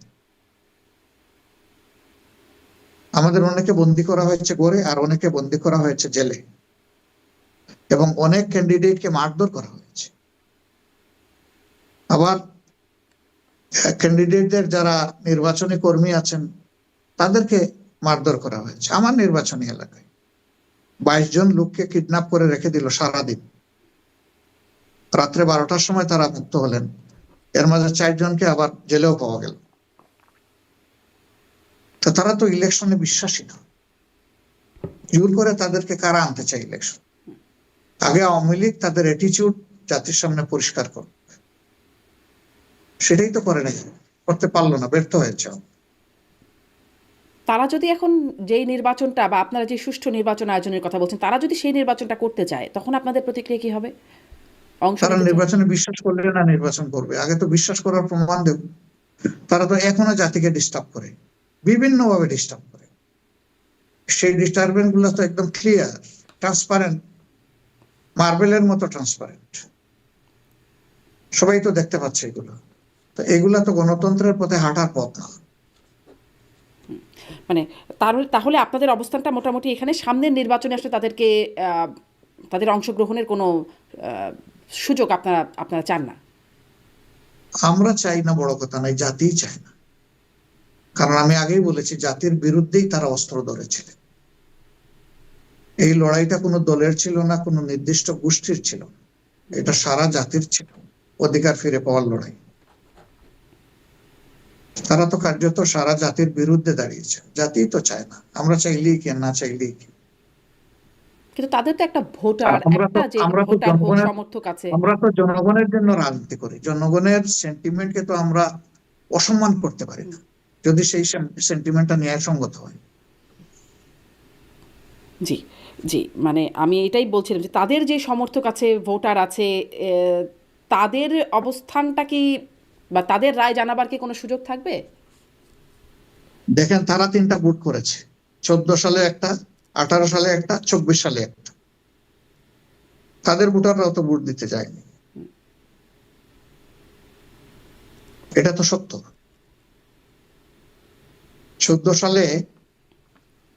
আমাদের অনেকে বন্দি করা হয়েছে গড়ে, আর অনেকে বন্দি করা হয়েছে জেলে, এবং অনেক ক্যান্ডিডেটকে মারধর করা হয়েছে। আবার ক্যান্ডিডেটদের যারা নির্বাচনী কর্মী আছেন তাদেরকে মারধর করা হয়েছে। আমার নির্বাচনী এলাকায় 22 জন লোককে কিডন্যাপ করে রেখে দিল সারাদিন। রাত্রে 12টার সময় তারা মুক্ত হলেন, এর মাঝে 4 জনকে আবার জেলেও পাওয়া গেল। তো তারা তো ইলেকশনে বিশ্বাসী না। জোর করে তাদেরকে কারা আনতে চায় ইলেকশন? আগে আওয়ামী লীগ তাদের অ্যাটিটিউড জাতির সামনে পরিষ্কার করল, সেটাই তো করে নাই, করতে পারলো না, ব্যর্থ হয়েছে। তারা যদি এখন যেই নির্বাচনটা বা আপনারা যে সুষ্ঠু নির্বাচন আয়োজনের কথা বলছেন, তারা যদি সেই নির্বাচনটা করতে চায় তখন আপনাদের প্রতিক্রিয়া কি হবে? অংশ তারা নিতে চায়? নির্বাচনে বিশ্বাস করলে না নির্বাচন করবে? আগে তো বিশ্বাস করার প্রমাণ দেব। তারা তো এখনো জাতিকে ডিস্টার্ব করে, বিভিন্ন ভাবে ডিস্টার্ব করে। সেই ডিস্টারবেন্স গুলো তো একদম ক্লিয়ার, ট্রান্সপারেন্ট, মার্বেলের মতো ট্রান্সপারেন্ট, সবাই তো দেখতে পাচ্ছে এগুলো। তো এগুলা তো গণতন্ত্রের পথে হাঁটার পথ না। মানে তাহলে আপনাদের অবস্থানটা মোটামুটি এখানে সামনের নির্বাচনে আসলে তাদেরকে তাদের অংশগ্রহণের কোনো সুযোগ আপনারা চান না? আমরা চাই না বড় কথা নাই, জাতিই চায় না। কারণ আমি আগেই বলেছি জাতির বিরুদ্ধেই তারা অস্ত্র ধরেছিলেন। এই লড়াইটা কোনো দলের ছিল না, কোনো নির্দিষ্ট গোষ্ঠীর ছিল না, এটা সারা জাতির ছিল, অধিকার ফিরে পাওয়ার লড়াই। তারা তো কার্যত সারা জাতির বিরুদ্ধে দাঁড়িয়েছে, জাতি তো চায় না। আমরা চাইলেই কি, না চাইলেই কি। কিন্তু তাদের তো একটা ভোটার, আমরা তো ভোটার হোক, সমর্থক আছে। আমরা তো জনগণের জন্য রাজনীতি করি, জনগণের সেন্টিমেন্টকে তো আমরা অসম্মান করতে পারি না, যদি সেই সেন্টিমেন্টটা ন্যায়সঙ্গত হয়। জি জি, মানে আমি এটাই বলছিলাম যে তাদের যে সমর্থক আছে, ভোটার আছে, তাদের অবস্থানটা কি বা তাদের রায় জানাবার কি কোনো সুযোগ থাকবে? দেখেন, তারা 3টা ভোট করেছে, 14 সালে একটা, 18 সালে একটা, 24 সালে একটা। তাদের ভোটাররাও তো ভোট দিতে যায়নি, এটা তো সত্য। 14 সালে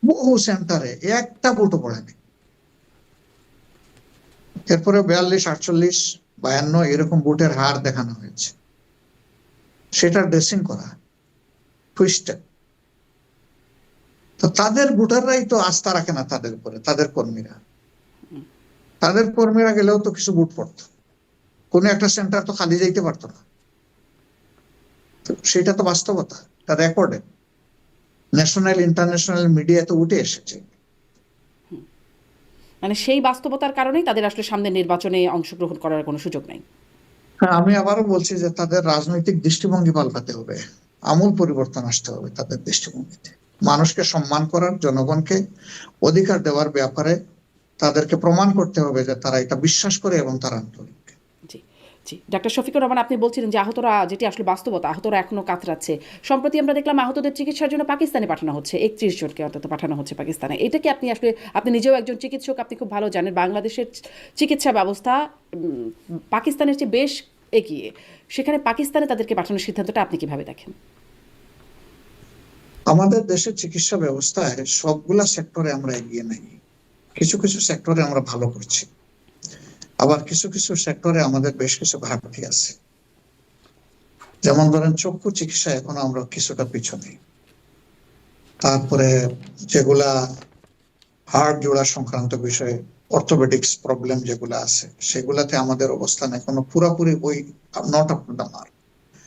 বহু সেন্টারে একটা ভোটও পড়েনি। এরপরে 42, 48, 52 এরকম ভোটের হার দেখানো হয়েছে, সেটা ড্রেসিং করা, টুইস্টেড। তো তাদের ভোটাররাই তো আস্থা রাখে না তাদের উপরে, তাদের কর্মীরা গেলেও তো কিছু ভোট পড়তো, কোন একটা সেন্টার তো খালি যাইতে পারতো না। সেটা তো বাস্তবতা, তা রেকর্ডে ন্যাশনাল ইন্টারন্যাশনাল মিডিয়াতে উঠে এসেছে। মানে সেই বাস্তবতার কারণেই তাদের আসলে সামনের নির্বাচনে অংশগ্রহণ করার কোনো সুযোগ নাই। আমি আবারও বলছি যে তাদের রাজনৈতিক দৃষ্টিভঙ্গি পাল্টাতে হবে, আমূল পরিবর্তন আসতে হবে তাদের দৃষ্টিভঙ্গিতে। মানুষকে সম্মান করার, জনগণকে অধিকার দেওয়ার ব্যাপারে তাদেরকে প্রমাণ করতে হবে যে তারা এটা বিশ্বাস করে এবং তারা আন্তরিক। জি জি, ডাক্তার শফিকুর রহমান, আপনি বলছিলেন যে আহতরা, যেটি আসলে বাস্তবতা, আহতরা এখনো কাতরাচ্ছে। সম্প্রতি আমরা দেখলাম আহতদের চিকিৎসার জন্য পাকিস্তানে পাঠানো হচ্ছে, 31 জনকে অন্তত পাঠানো হচ্ছে পাকিস্তানে। এটা কি আপনি নিজেও একজন চিকিৎসক, আপনি খুব ভালো জানেন বাংলাদেশের চিকিৎসা ব্যবস্থা পাকিস্তানের চেয়ে বেশ এগিয়ে, সেখানে পাকিস্তানে তাদেরকে পাঠানোর সিদ্ধান্তটা আপনি কিভাবে দেখেন? আমাদের দেশের চিকিৎসা ব্যবস্থায় সবগুলা সেক্টরে আমরা এগিয়ে নাই। কিছু কিছু সেক্টরে আমরা ভালো করছি, আবার কিছু কিছু সেক্টরে আমাদের বেশ কিছু ঘাটতি আছে। যেমন ধরেন চক্ষু চিকিৎসা এখনো আমরা কিছুটা পিছনে। তারপরে যেগুলা হাড় জোড়া সংক্রান্ত বিষয়ে অর্থোপেডিক্স প্রবলেম যেগুলো আছে সেগুলাতে আমাদের অবস্থান এখনো পুরাপুরি ওই not up to the mark.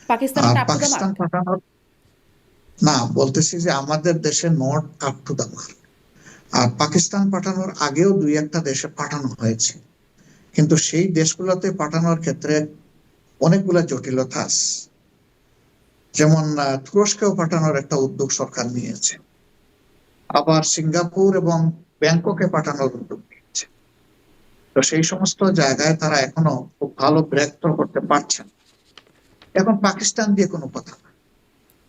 Pakistan আর up to the Pakistan mark? পাঠানোর, না বলতেছি যে আমাদের দেশে not up to the mark. আর পাকিস্তান পাঠানোর আগেও দুই একটা দেশে পাঠানো হয়েছে, কিন্তু সেই দেশগুলোতে পাঠানোর ক্ষেত্রে অনেকগুলা জটিলতা আছে। যেমন তুরস্কেও পাঠানোর একটা উদ্যোগ সরকার নিয়েছে, আবার সিঙ্গাপুর এবং ব্যাংককে পাঠানোর উদ্যোগ নিয়েছে। তো সেই সমস্ত জায়গায় তারা এখনো খুব ভালো ব্রেক থ্রু করতে পারছেন। এখন পাকিস্তান দিয়ে কোনো কথা না,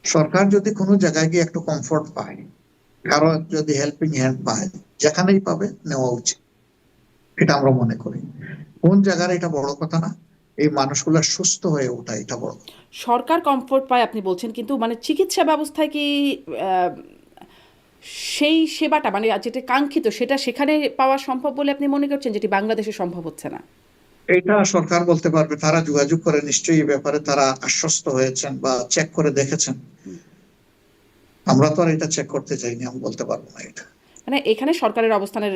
সরকার যদি কোনো জায়গায় গিয়ে একটু কমফোর্ট পায়, কারো যদি হেল্পিং হ্যান্ড পায়, যেখানেই পাবে নেওয়া উচিত, এটা আমরা মনে করি। কোন জায়গার এটা বড় কথা না, এই মানুষগুলা সুস্থ হয়ে ওঠা এটা বড় কথা। সরকার কমফোর্ট পায় আপনি বলছেন, কিন্তু মানে চিকিৎসা ব্যবস্থায় কি আহ, সেই সেবাটা মানে যেটা কাঙ্ক্ষিত সেটা সেখানে পাওয়া সম্ভব বলে আপনি মনে করছেন, যেটি বাংলাদেশে সম্ভব হচ্ছে না? এটা সরকার বলতে পারবে, তারা যোগাযোগ করে নিশ্চয়ই এই ব্যাপারে তারা আশ্বস্ত হয়েছেন বা চেক করে দেখেছেন। আমরা তো আর এটা চেক করতে চাইনি, আমি বলতে পারবো না এটা। মানে এখানে সরকারের অবস্থানের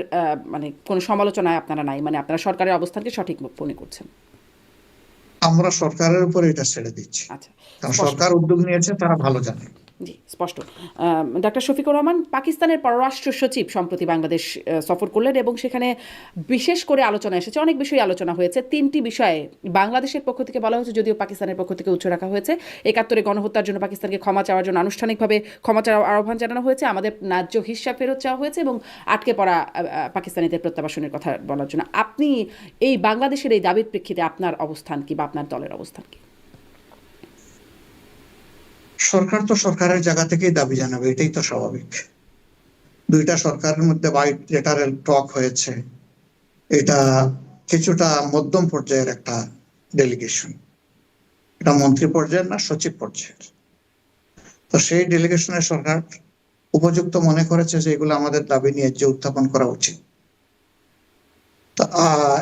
মানে কোনো সমালোচনায় আপনারা নাই, মানে আপনারা সরকারের অবস্থানকে সঠিক মনে করছেন? আমরা সরকারের উপর এটা ছেড়ে দিচ্ছি, আচ্ছা, কারণ স্পষ্ট। সরকার উদ্যোগ নিয়েছে, তারা ভালো জানে। জি, স্পষ্ট। ডাক্তার শফিকুর রহমান, পাকিস্তানের পররাষ্ট্র সচিব সম্প্রতি বাংলাদেশ সফর করলেন এবং সেখানে বিশেষ করে আলোচনা এসেছে, অনেক বিষয়ে আলোচনা হয়েছে। 3টি বিষয়ে বাংলাদেশের পক্ষ থেকে বলা হয়েছে, যদিও পাকিস্তানের পক্ষ থেকে উচ্চ রাখা হয়েছে। 71-এ গণহত্যার জন্য পাকিস্তানকে ক্ষমা চাওয়ার জন্য আনুষ্ঠানিকভাবে ক্ষমা চাওয়ার আহ্বান জানানো হয়েছে, আমাদের ন্যায্য হিস্যা ফেরত চাওয়া হয়েছে এবং আটকে পড়া পাকিস্তানিদের প্রত্যাবাসনের কথা বলার জন্য। আপনি এই বাংলাদেশের এই দাবির প্রেক্ষিতে আপনার অবস্থান কি বা আপনার দলের অবস্থান কি? সরকার তো সরকারের জায়গা থেকেই দাবি জানাবে, এটাই তো স্বাভাবিক। দুইটা সরকারের মধ্যে বাইলেটারাল টক হয়েছে, এটা কিছুটা মধ্যম পর্যায়ের একটা ডেলিগেশন, এটা মন্ত্রী পর্যায়ের না, সচিব পর্যায়ের। তো সেই ডেলিগেশনের সরকার উপযুক্ত মনে করেছে যে এগুলো আমাদের দাবি নিয়ে যে উত্থাপন করা উচিত।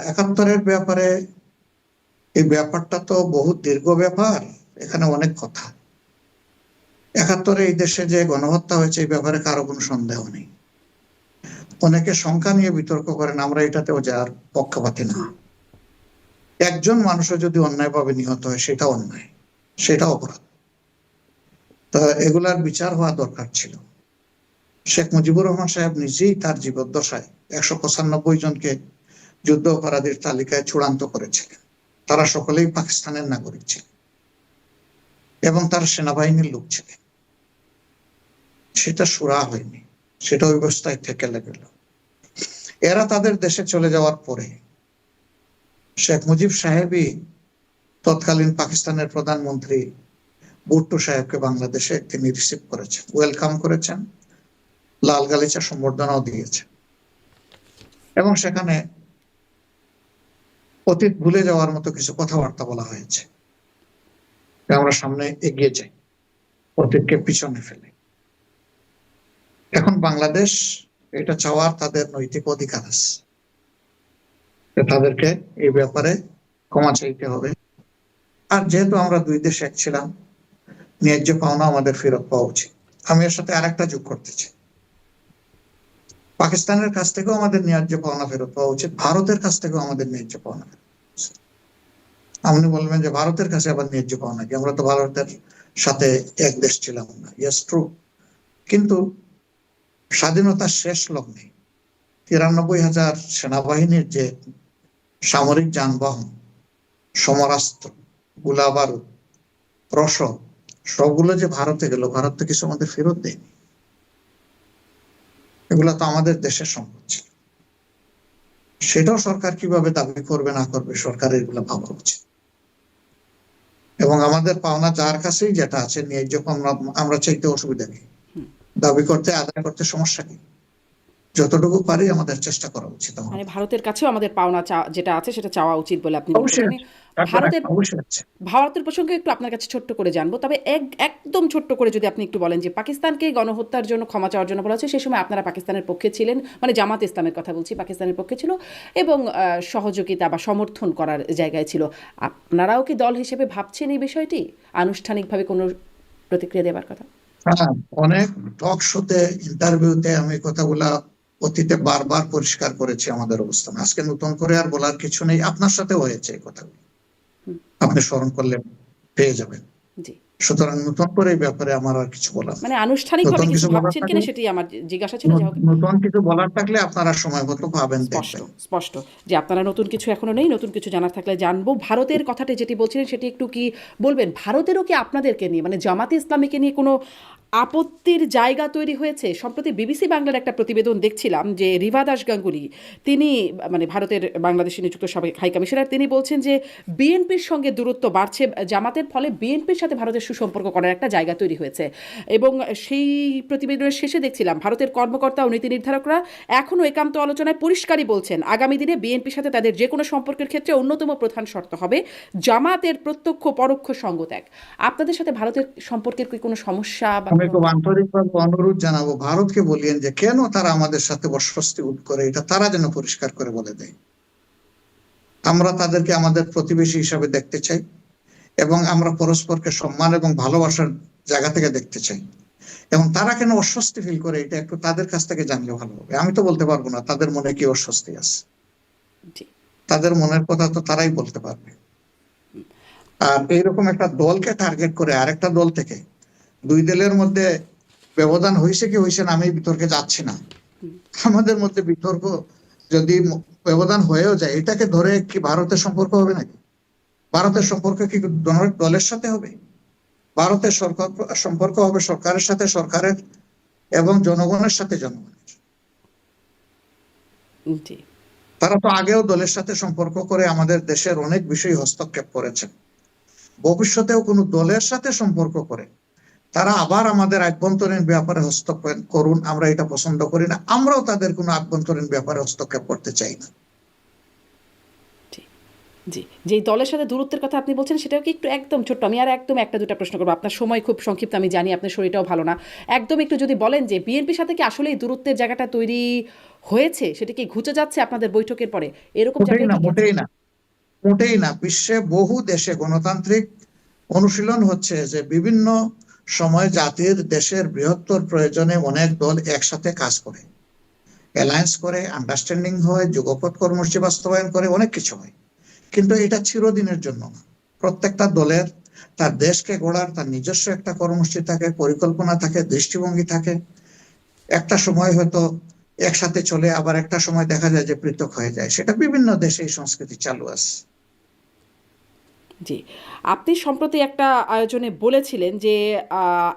71-এর ব্যাপারে, এই ব্যাপারটা তো বহু দীর্ঘ ব্যাপার, এখানে অনেক কথা। 71-এ এই দেশে যে গণহত্যা হয়েছে এই ব্যাপারে কারো কোনো সন্দেহ নেই। অনেকে সংখ্যা নিয়ে বিতর্ক করেন, আমরা এটাতেও যার পক্ষপাতী না। একজন মানুষও যদি অন্যায়ভাবে নিহত হয় সেটা অন্যায়, সেটা অপরাধ। তা এগুলার বিচার হওয়া দরকার ছিল। শেখ মুজিবুর রহমান সাহেব নিজেই তার জীবদ্দশায় 195 জনকে যুদ্ধ অপরাধীর তালিকায় চূড়ান্ত করেছিলেন। তারা সকলেই পাকিস্তানের নাগরিক ছিলেন এবং তার সেনাবাহিনীর লোক ছিলেন। সেটা সুরা হয়নি, সেটা ওই অবস্থায় থেকে গেল। এরা তাদের দেশে চলে যাওয়ার পরে শেখ মুজিব সাহেবই তৎকালীন পাকিস্তানের প্রধানমন্ত্রী ভুট্টো সাহেবকে বাংলাদেশে তিনি রিসিভ করেছেন, ওয়েলকাম করেছেন, লাল গালিচা সম্বর্ধনাও দিয়েছেন। এবং সেখানে অতীত ভুলে যাওয়ার মতো কিছু কথাবার্তা বলা হয়েছে, আমরা সামনে এগিয়ে যাই, অতীতকে পিছনে ফেলে। এখন বাংলাদেশ এটা চাওয়ার তাদের নৈতিক অধিকার আছে, তাদেরকে এই ব্যাপারে ক্ষমা চাইতে হবে। আর যেহেতু আমরা দুই দেশ এক ছিলাম, ন্যায্য পাওনা আমাদের ফেরত পাওয়া উচিত। আমি এর সাথে আরেকটা যোগ করতে চাই, পাকিস্তানের কাছ থেকেও আমাদের ন্যায্য পাওনা ফেরত পাওয়া উচিত, ভারতের কাছ থেকেও আমাদের ন্যায্য পাওনা ফেরত পাওয়া উচিত। আপনি বলবেন যে ভারতের কাছে আবার ন্যায্য পাওনা কি, আমরা তো ভারতের সাথে এক দেশ ছিলাম না। Yes, true. কিন্তু স্বাধীনতার শেষ লগ্নে 93,000 সেনাবাহিনীর যে সামরিক যানবাহন, সমরাস্ত্র, গোলাবারুদ, রসদ, সবগুলো যে ভারতে গেল, ভারত তো কিছু আমাদের ফেরত দেয়নি। এগুলো তো আমাদের দেশের সম্পদ ছিল। সেটাও সরকার কিভাবে দাবি করবে না করবে, সরকারের এগুলো ভাবা উচিত। এবং আমাদের পাওনা যার কাছেই যেটা আছে ন্যায্য পাওনা আমরা চাইতে অসুবিধা নেই, দাবি করতে আদায় করতে সমস্যা নেই, যতটুকু পারি আমাদের চেষ্টা করা উচিত। মানে ভারতের কাছেও আমাদের পাওনা যেটা আছে সেটা চাওয়া উচিত বলে আপনি মনে অবশ্যই। করেন? ভারতের অবশ্যই আছে। ভারতের প্রসঙ্গে একটু আপনার কাছে ছোট্ট করে জানবো, তবে একদম ছোট্ট করে যদি আপনি একটু বলেন যে পাকিস্তানকে গণহত্যার জন্য ক্ষমা চাওয়ার জন্য বলা হচ্ছে, সেই সময় আপনারা পাকিস্তানের পক্ষে ছিলেন, মানে জামাত ইসলামের কথা বলছি, পাকিস্তানের পক্ষে ছিল এবং সহযোগিতা বা সমর্থন করার জায়গায় ছিল। আপনারাও কি দল হিসেবে ভাবছেন এই বিষয়টি, আনুষ্ঠানিকভাবে কোনো প্রতিক্রিয়া দেওয়ার কথা? হ্যাঁ, অনেক টক শোতে, ইন্টারভিউতে আমি কথাগুলা অতীতে বারবার পরিষ্কার করেছি আমাদের অবস্থান। আজকে নতুন করে আর বলার কিছু নেই, আপনার সাথে হয়েছে এই কথাগুলো, হুম, আপনি স্মরণ করলে পেয়ে যাবেন। জি। সুতরাং নতুন করে এই ব্যাপারে আমার আর কিছু বলার নেই। মানে আনুষ্ঠানিকভাবে নতুন কিছু কিছু বলার ভাবছেন কিনা থাকলে, সেটি আমার জিজ্ঞাসা ছিল। যাই হোক, নতুন কিছু বলার থাকলে আপনারা সময় মতো পাবেন, স্পষ্ট দেখবেন। স্পষ্ট যে আপনারা নতুন কিছু এখনো নেই, নতুন কিছু জানার থাকলে জানবো। ভারতের কথাটি যেটি বলছিলেন সেটি একটু কি বলবেন? ভারতেরও কি আপনাদেরকে নিয়ে, মানে জামাতে ইসলামীকে নিয়ে কোনো আপত্তির জায়গা তৈরি হয়েছে? সম্প্রতি বিবিসি বাংলার একটা প্রতিবেদন দেখছিলাম যে রিভা দাস গাঙ্গুলি, তিনি মানে ভারতের বাংলাদেশে নিযুক্ত সাবেক হাই কমিশনার, তিনি বলছেন যে বিএনপির সঙ্গে দূরত্ব বাড়ছে জামাতের, ফলে বিএনপির সাথে ভারতের সুসম্পর্ক করার একটা জায়গা তৈরি হয়েছে। এবং সেই প্রতিবেদনের শেষে দেখছিলাম ভারতের কর্মকর্তা ও নীতি নির্ধারকরা এখনও একান্ত আলোচনায় পরিষ্কারই বলছেন আগামী দিনে বিএনপির সাথে তাদের যে কোনো সম্পর্কের ক্ষেত্রে অন্যতম প্রধান শর্ত হবে জামাতের প্রত্যক্ষ পরোক্ষ সঙ্গ ত্যাগ। আপনাদের সাথে ভারতের সম্পর্কের কি কোনো সমস্যা বা আমি খুব আন্তরিকভাবে অনুরোধ জানাবো, ভারতকে বলিয়েন যে কেন তারা আমাদের সাথে অস্বস্তি বোধ করে, এটা তারা যেন পরিষ্কার করে বলে দেয়। আমরা তাদেরকে আমাদের প্রতিবেশী হিসাবে দেখতে চাই এবং আমরা পরস্পরকে সম্মান এবং ভালোবাসার জায়গা থেকে দেখতে চাই। এবং তারা কেন অস্বস্তি ফিল করে, এটা একটু তাদের কাছ থেকে জানলে ভালো হবে। আমি তো বলতে পারবো না তাদের মনে কি অস্বস্তি আছে, জি, তাদের মনের কথা তো তারাই বলতে পারবে। আর এইরকম একটা দলকে টার্গেট করে আরেকটা দল থেকে, দুই দলের মধ্যে ব্যবধান হয়েছে কি হয়েছে না আমি বিতর্কে যাচ্ছি না। আমাদের মধ্যে বিতর্ক যদি ব্যবধান হয়েও যায়, এটাকে ধরে কি ভারতের সম্পর্ক হবে নাকি? ভারতের সম্পর্ক কি দলের সাথে হবে? ভারতের সরকার সম্পর্ক হবে সরকারের সাথে সরকারের, এবং জনগণের সাথে জনগণের। জি, তারা তো আগেও দলের সাথে সম্পর্ক করে আমাদের দেশের অনেক বিষয় হস্তক্ষেপ করেছেন। ভবিষ্যতেও কোনো দলের সাথে সম্পর্ক করে তারা আবার আমাদের আভ্যন্তরীণ ব্যাপারে হস্তক্ষেপ করুন, আমরা এটা পছন্দ করি না। আমরাও তাদের কোনো আভ্যন্তরীণ ব্যাপারে হস্তক্ষেপ করতে চাই না। জি, জি। যেই দলের সাথে দূরত্বের কথা আপনি বলছেন সেটাও কি একটু একদম ছোট্ট, আমি আর একদম একটা দুটা প্রশ্ন করবো, আপনার সময় খুব সংক্ষিপ্ত, আমি জানি আপনার শরীরটাও ভালো না, একদম একটু যদি বলেন যে বিএনপির সাথে কি আসলে এই দূরত্বের জায়গাটা তৈরি হয়েছে, সেটা কি ঘুচে যাচ্ছে আপনাদের বৈঠকের পরে, এরকম মোটেই জায়গায় না, কি গেছে? মোটেই না, মোটেই না। বিশ্বে বহু দেশে গণতান্ত্রিক অনুশীলন হচ্ছে যে বিভিন্ন সময় জাতির দেশের বৃহত্তর প্রয়োজনে অনেক দল একসাথে কাজ করে, অ্যালায়েন্স করে, আন্ডারস্ট্যান্ডিং হয়, যুগপৎ কর্মসূচি বাস্তবায়ন করে, অনেক কিছু হয়। কিন্তু এটা চিরদিনের জন্য না। প্রত্যেকটা দলের তার দেশকে গড়ার তার নিজস্ব একটা কর্মসূচি থাকে, পরিকল্পনা থাকে, দৃষ্টিভঙ্গি থাকে। একটা সময় হয়তো একসাথে চলে, আবার একটা সময় দেখা যায় যে পৃথক হয়ে যায়। সেটা বিভিন্ন দেশে এই সংস্কৃতি চালু আছে। জি, আপনি সম্প্রতি একটা আয়োজনে বলেছিলেন যে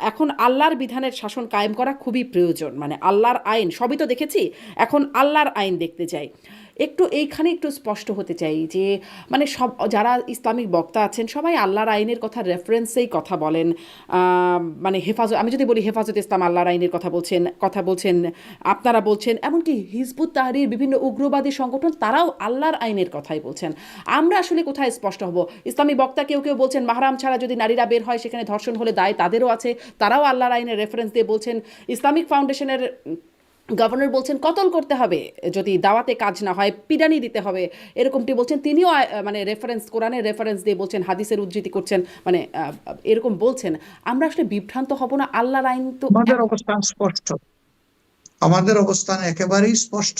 এখন আল্লাহর বিধানের শাসন কায়েম করা খুবই প্রয়োজন, মানে আল্লাহর আইন সবই তো দেখেছি, এখন আল্লাহর আইন দেখতে চাই। একটু এইখানে একটু স্পষ্ট হতে চাই যে মানে সব যারা ইসলামিক বক্তা আছেন সবাই আল্লাহর আইনের কথা রেফারেন্সেই কথা বলেন। মানে হেফাজত, আমি যদি বলি হেফাজত ইসলাম আল্লাহর আইনের কথা বলছেন, আপনারা বলছেন, এমনকি হিজবুত তাহরির বিভিন্ন উগ্রবাদী সংগঠন তারাও আল্লাহর আইনের কথাই বলছেন। আমরা আসলে কোথায় স্পষ্ট হব? ইসলামী বক্তা কেউ কেউ বলছেন মাহরাম ছাড়া যদি নারীরা বের হয় সেখানে ধর্ষণ হলে দায় তাদেরও আছে, তারাও আল্লাহর আইনের রেফারেন্স দিয়ে বলছেন। ইসলামিক ফাউন্ডেশনের গভর্নর বলছেন কতল করতে হবে, যদি দাওয়াতে কাজ না হয় পিডানি দিতে হবে, এরকমটি বলছেন। তিনিও মানে রেফারেন্স, কোরআনের রেফারেন্স দিয়ে বলছেন, হাদিসের উদ্ধৃতি করছেন, মানে এরকম বলছেন। আমরা আসলে বিভ্রান্ত হব না? আল্লাহর আইন তো আমাদের অবস্থান স্পষ্ট, আমাদের অবস্থান একেবারেই স্পষ্ট।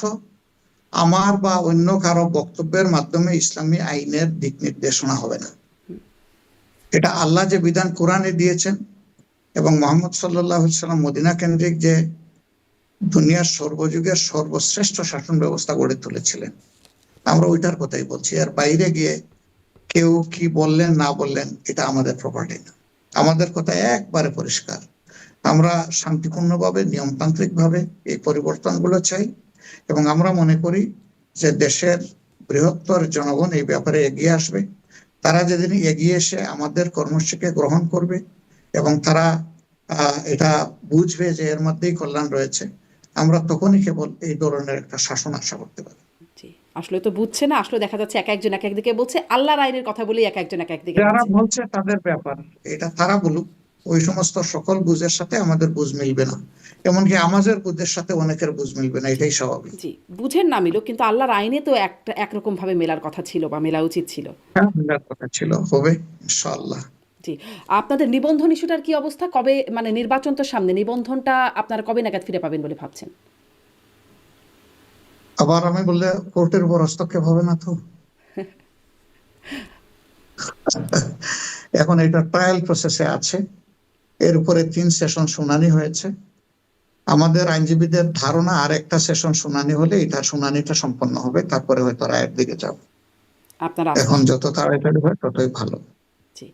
আমার বা অন্য কারো বক্তব্যের মাধ্যমে ইসলামী আইনের দিক নির্দেশনা হবে না। এটা আল্লাহ যে বিধান কোরআনে দিয়েছেন এবং মোহাম্মদ সাল্লাল্লাহু আলাইহি সাল্লাম মদিনা কেন্দ্রিক যে দুনিয়ার সর্বযুগের সর্বশ্রেষ্ঠ শাসন ব্যবস্থা গড়ে তুলেছিলেন, আমরা ওইটার কথাই বলছি। আর বাইরে গিয়ে কেউ কি বললেন না বললেন এটা আমাদের প্রপার্টি না। আমাদের কথা একবারে পরিষ্কার, আমরা শান্তিপূর্ণভাবে নিয়মতান্ত্রিকভাবে এই পরিবর্তনগুলো চাই এবং আমরা মনে করি যে দেশের বৃহত্তর জনগণ এই ব্যাপারে এগিয়ে আসবে। তারা যেদিন এগিয়ে এসে আমাদের কর্মসূচিকে গ্রহণ করবে এবং তারা এটা বুঝবে যে এর মধ্যেই কল্যাণ রয়েছে, আমরা তখনই কেবল এই ধরনের একটা শাসন আশা করতে পারি। জি, আসলে তো বুঝছে না, আসলে দেখা যাচ্ছে এক একজন এক একদিকে বলছে, আল্লাহর আইনের কথা বলেই এক একজন এক একদিকে যারা বলছে। বলছে তাদের ব্যাপার, এটা তারা বলুক। ওই সমস্ত সকল বুঝের সাথে আমাদের বুঝ মিলবে না, এমনকি আমাদের বুঝের সাথে অনেকের বুঝ মিলবে না, এটাই স্বাভাবিক। জি, বুঝেন না মিলুক, কিন্তু আল্লাহর আইনে তো একটা একরকম ভাবে মেলার কথা ছিল বা মেলা উচিত ছিল। হ্যাঁ, মিলার কথা ছিল, হবে ইনশাআল্লাহ। জি, আপনাদের নিবন্ধন ইস্যুটার কি অবস্থা? কবে, মানে নির্বাচন তো সামনে, নিবন্ধনটা আপনারা কবে নাগাদ ফিরে পাবেন বলে ভাবছেন? আবার আমি বললে কোর্টের উপর হস্তক্ষেপ হবে না তো? এখন এটা ট্রায়াল প্রসেসে আছে, এর উপরে 3 সেশন শুনানি হয়েছে। আমাদের আইনজীবীদের ধারণা আর একটা সেশন শুনানি হলে এটা শুনানিটা সম্পন্ন হবে, তারপরে হয়তো রায়ের দিকে যাব। আপনারা এখন যত তাড়াতাড়ি হয় ততই ভালো। জি,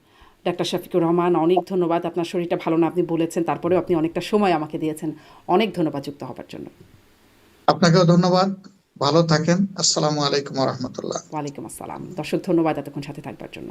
ডাক্তার শফিকুর রহমান, অনেক ধন্যবাদ। আপনার শরীরটা ভালো না আপনি বলেছেন, তারপরেও আপনি অনেকটা সময় আমাকে দিয়েছেন। অনেক ধন্যবাদ যুক্ত হবার জন্য। আপনাকেও ধন্যবাদ, ভালো থাকেন। আসসালামু আলাইকুম ওয়া রাহমাতুল্লাহ। ওয়ালাইকুম আসসালাম। দর্শক ধন্যবাদ এতক্ষণ সাথে থাকবার জন্য।